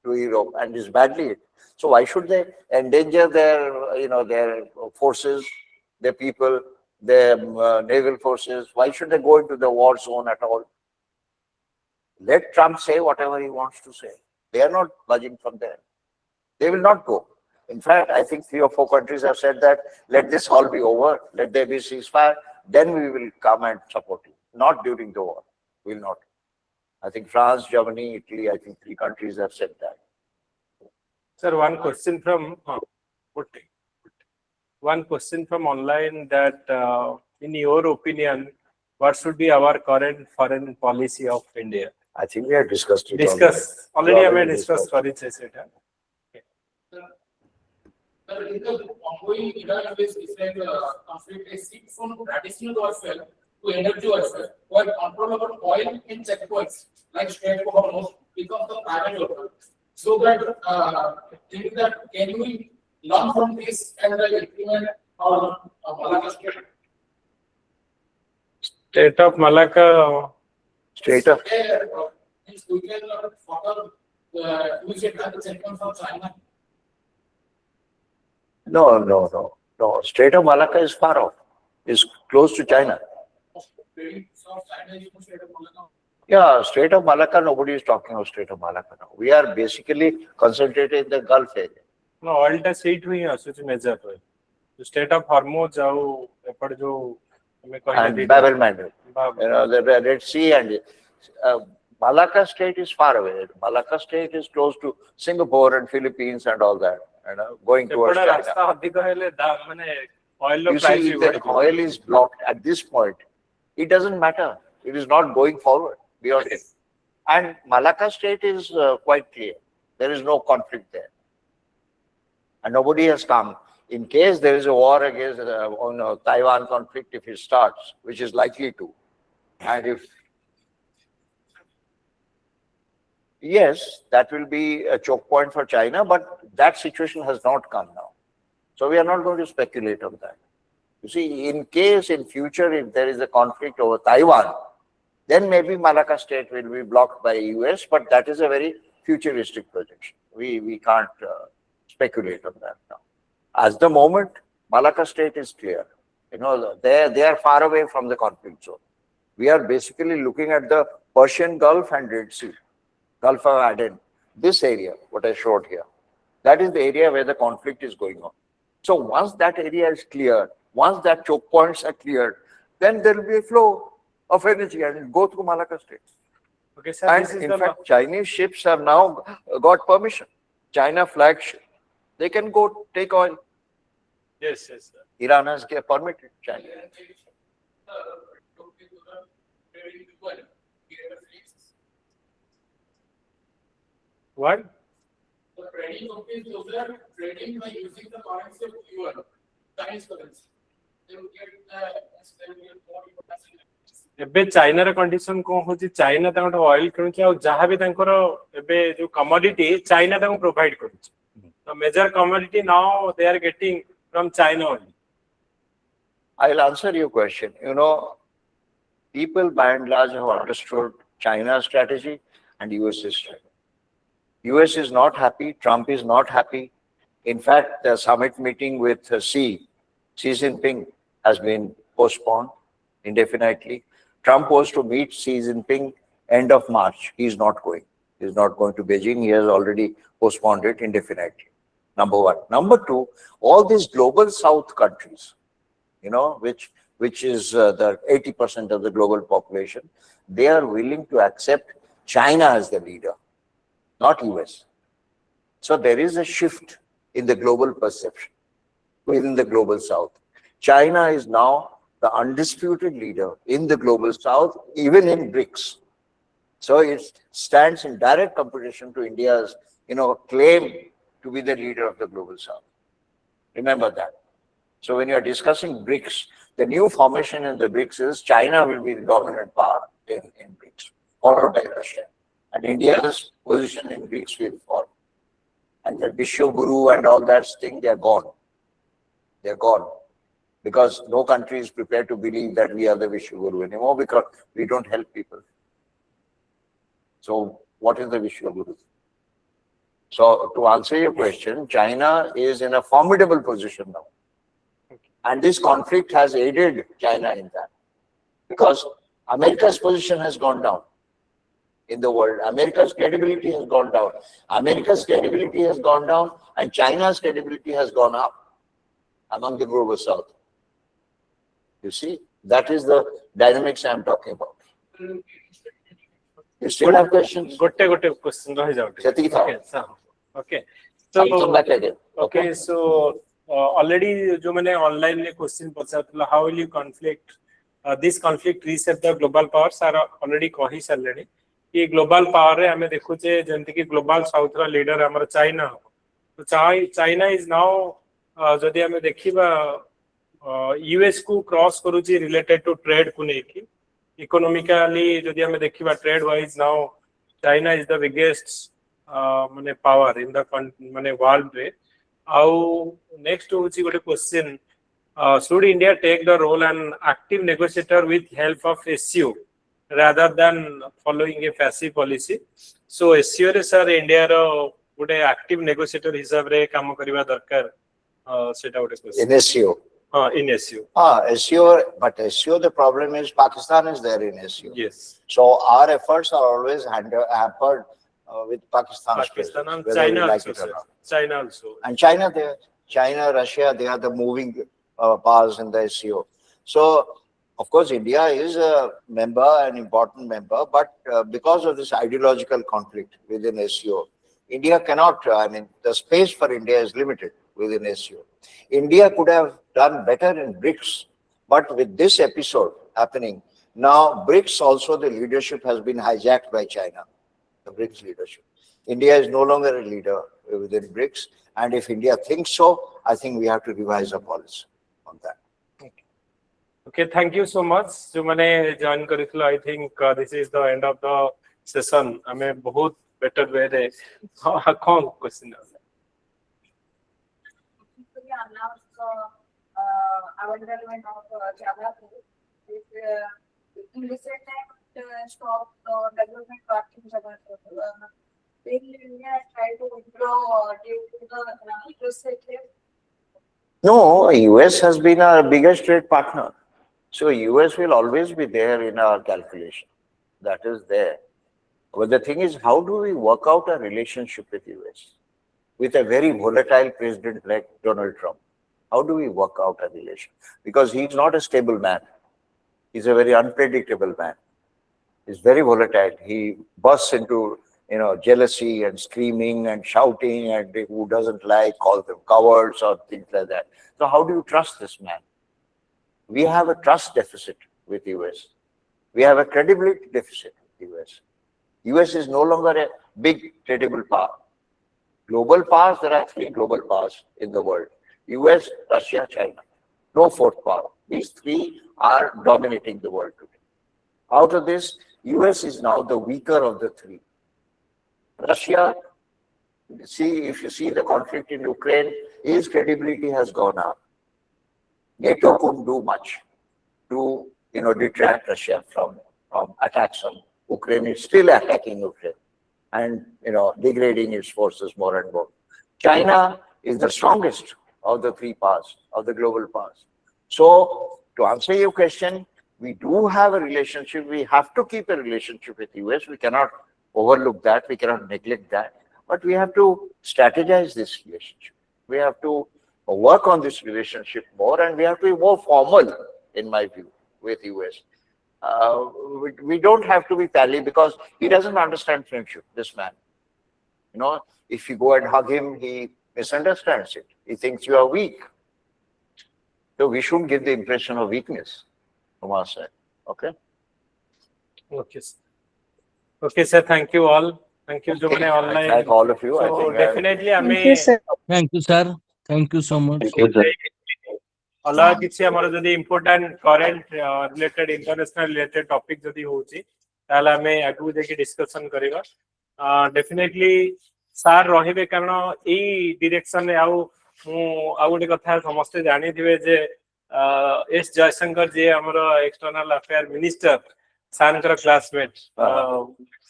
to Europe and is badly hit. So why should they endanger their, their forces, their people, their naval forces? Why should they go into the war zone at all? Let Trump say whatever he wants to say. They are not budging from there. They will not go. In fact, I think 3 or 4 countries have said that let this all be over, let there be ceasefire, then we will come and support you. Not during the war. We will not. I think France, Germany, Italy, I think 3 countries have said that. Sir, one question from online that in your opinion, what should be our current foreign policy of India? I think we have discussed it. Already I may discuss for it. Sir, in the ongoing Iran-US-Israel conflict, they shift from traditional warfare to energy warfare, while control over oil and checkpoints like Strait of Hormuz becomes the primary warfare. So that think that can we learn from this and implement our Malacca Strait? State of Malacca. Strait of We can further use it as a checkpoint from China. No. Strait of Malacca is far off. It's close to China. Yeah, Strait of Malacca, nobody is talking of Strait of Malacca now. We are basically concentrated in the Gulf area. No, all the state we are such major. The State of Hormuz, And Bab el-Mandeb. The Red Sea and Malacca Strait is far away. Malacca Strait is close to Singapore and Philippines and all that. Going towards China. You see, if the oil is blocked at this point, it doesn't matter. It is not going forward beyond it. And Malacca Strait is quite clear. There is no conflict there. And nobody has come. In case there is a war against on Taiwan conflict, if it starts, which is likely to, and if yes, that will be a choke point for China, but that situation has not come now. So we are not going to speculate on that. You see, in case in future, if there is a conflict over Taiwan, then maybe Malacca Strait will be blocked by US, but that is a very futuristic projection. We can't speculate on that now. As the moment, Malacca Strait is clear. They are far away from the conflict zone. We are basically looking at the Persian Gulf and Red Sea, Gulf of Aden, this area, what I showed here. That is the area where the conflict is going on. So once that area is cleared, once that choke points are cleared, then there will be a flow of energy and it will go through Malacca Strait. Okay, sir, And in fact, Chinese ships have now got permission. China flag ship. They can go take oil. Yes, sir. Iran has permitted China. What? The trading companies, those are trading by using the currency of yuan, Chinese currency. They will get more capacity. ଏବେ ଚାଇନାର condition କଣ ହଉଛି China ତାଙ୍କର oil କିଣୁଛି ଆଉ ଯାହା ବି ତାଙ୍କର ଏବେ ଯୋଉ କମୋଡିଟି ଚାଇନା ତାଙ୍କୁ ପ୍ରୋଭାଇଡ କରୁଛି ତ major commodity now they are getting from China only. I'll answer your question. People by and large have understood China's strategy and US's strategy. US is not happy, Trump is not happy. In fact, the summit meeting with Xi Jinping has been postponed indefinitely. Trump was to meet Xi Jinping end of March. He is not going. He is not going to Beijing. He has already postponed it indefinitely. Number one. Number two, all these global South countries, which is the 80% of the global population, they are willing to accept China as the leader, not US. So there is a shift in the global perception within the global South. China is now the undisputed leader in the global South, even in BRICS. So it stands in direct competition to India's, claim to be the leader of the global South. Remember that. So when you are discussing BRICS, the new formation in the BRICS is China will be the dominant power in BRICS, followed by Russia. And India's position in BRICS will fall. And the Vishwa Guru and all that thing, they're gone. They're gone. Because no country is prepared to believe that we are the Vishwa Guru anymore because we don't help people. So what is the Vishwa Guru? So to answer your question, China is in a formidable position now. And this conflict has aided China in that. Because America's position has gone down in the world. America's credibility has gone down. America's credibility has gone down and China's credibility has gone up among the global south. You see, that is the dynamics I'm talking about. You still have questions? Good question. Sethi tha. Okay, so, okay. I'll come So, back again. okay, so already जो मैंने online में question पूछा था, how will you conflict this conflict reshape the global powers are already कही सारे कि global power रे हमें देखो जे जंती कि global south रा leader हमारा China तो China is now जदि हमें देखिबा US को cross करूची related to trade को नेकी economically जदि हमें देखिबा trade wise now China is the biggest माने power in the माने world रे आउ next होची गोटे question should India take the role an active negotiator with help of SCO rather than following a passive policy? So SCO रे sir India रो गोटे active negotiator हिसाब रे काम करिबा दरकार सेटा गोटे question. In SCO. In SCO. SCO, but SCO, the problem is Pakistan is there in SCO. Yes. So our efforts are always hampered with Pakistan's Pakistan presence, and whether we China like also, it or sir. not. China also. And China there, China, Russia, they are the moving powers in the SCO. So, of course, India is a member, an important member, but because of this ideological conflict within SCO, India cannot, the space for India is limited within SCO. India could have done better in BRICS, but with this episode happening, now BRICS also, the leadership has been hijacked by China, the BRICS leadership. India is no longer a leader within BRICS, and if India thinks so, I think we have to revise our policy on that. Okay, thank you so much. जो मैंने join करिथिलो, I think this is the end of the session. हमें बहुत better way रे कौन question Our development of Java is in recent time stop development part in Java. India try to withdraw due to the restrictive. No, US has been our biggest trade partner. So US will always be there in our calculation. That is there. But the thing is, how do we work out a relationship with US? With a very volatile president like Donald Trump. How do we work out a relation? Because he's not a stable man. He's a very unpredictable man. He's very volatile. He bursts into jealousy and screaming and shouting, and who doesn't like, call them cowards or things like that. So how do you trust this man? We have a trust deficit with US. We have a credibility deficit with US. US is no longer a big credible power. Global powers, there are 3 global powers in the world. US, Russia, China. No fourth power. These 3 are dominating the world today. Out of this, US is now the weaker of the 3. Russia, if you see the conflict in Ukraine, his credibility has gone up. NATO couldn't do much to detract Russia from attacks on Ukraine. It's still attacking Ukraine and degrading its forces more and more. China is the strongest of the 3 powers, of the global powers. So to answer your question, we do have a relationship. We have to keep a relationship with US. We cannot overlook that. We cannot neglect that. But we have to strategize this relationship. We have to work on this relationship more, and we have to be more formal, in my view, with US. We don't have to be pally because he doesn't understand friendship, this man. If you go and hug him, he misunderstands it. He thinks you are weak. So we shouldn't give the impression of weakness from our side. Okay? Okay, sir. Okay, sir. Thank you all. Thank you, जो मैंने I online. thank all of you. I So think definitely Thank you, हमें sir. Thank you, sir. Thank you so much. अलग किसी हमारा जदि important current related international related topic जदि होची ताला हमें आगु देखि discussion करेगा. Definitely ସାର୍ ରହିବେ କାରଣ ଏଇ ଡିରେକ୍ସନରେ ଆଉ ମୁଁ ଆଉ ଗୋଟେ କଥା ସମସ୍ତେ ଜାଣିଥିବେ ଯେ ଏସ୍ ଜୟଶଙ୍କର ଯିଏ ଆମର ଏକ୍ସଟର୍ନାଲ ଆଫେୟାର ମିନିଷ୍ଟର ସାର୍ଙ୍କର classmate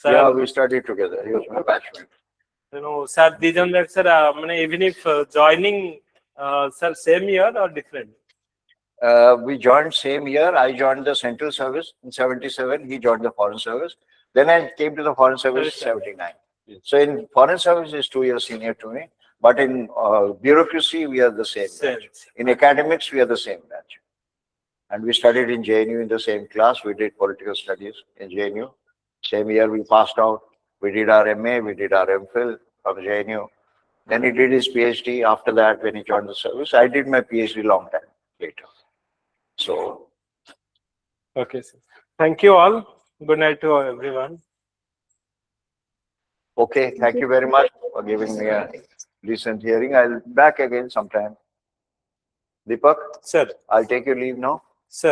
Yeah, we studied together. He was my batchmate. ତେଣୁ ସାର୍ ଦି ଜଣ ଯାକ ସାର୍ ମାନେ even if joining sir same year or different? We joined same year. I joined the central service in 77. He joined the foreign service. Then I came to the foreign service in 79. So in foreign service is 2 years senior to me. But in bureaucracy, we are the same batch. In academics, we are the same batch. And we studied in JNU in the same class. We did political studies in JNU. Same year we passed out. We did our MA, we did our MPhil from JNU. Then he did his PhD. After that, when he joined the service, I did my PhD long time later. So, Okay, sir. Thank you all. Good night to everyone. okay, thank you very much for giving me a decent hearing. I'll back again sometime. Deepak, Sir, I'll take your leave now. sir.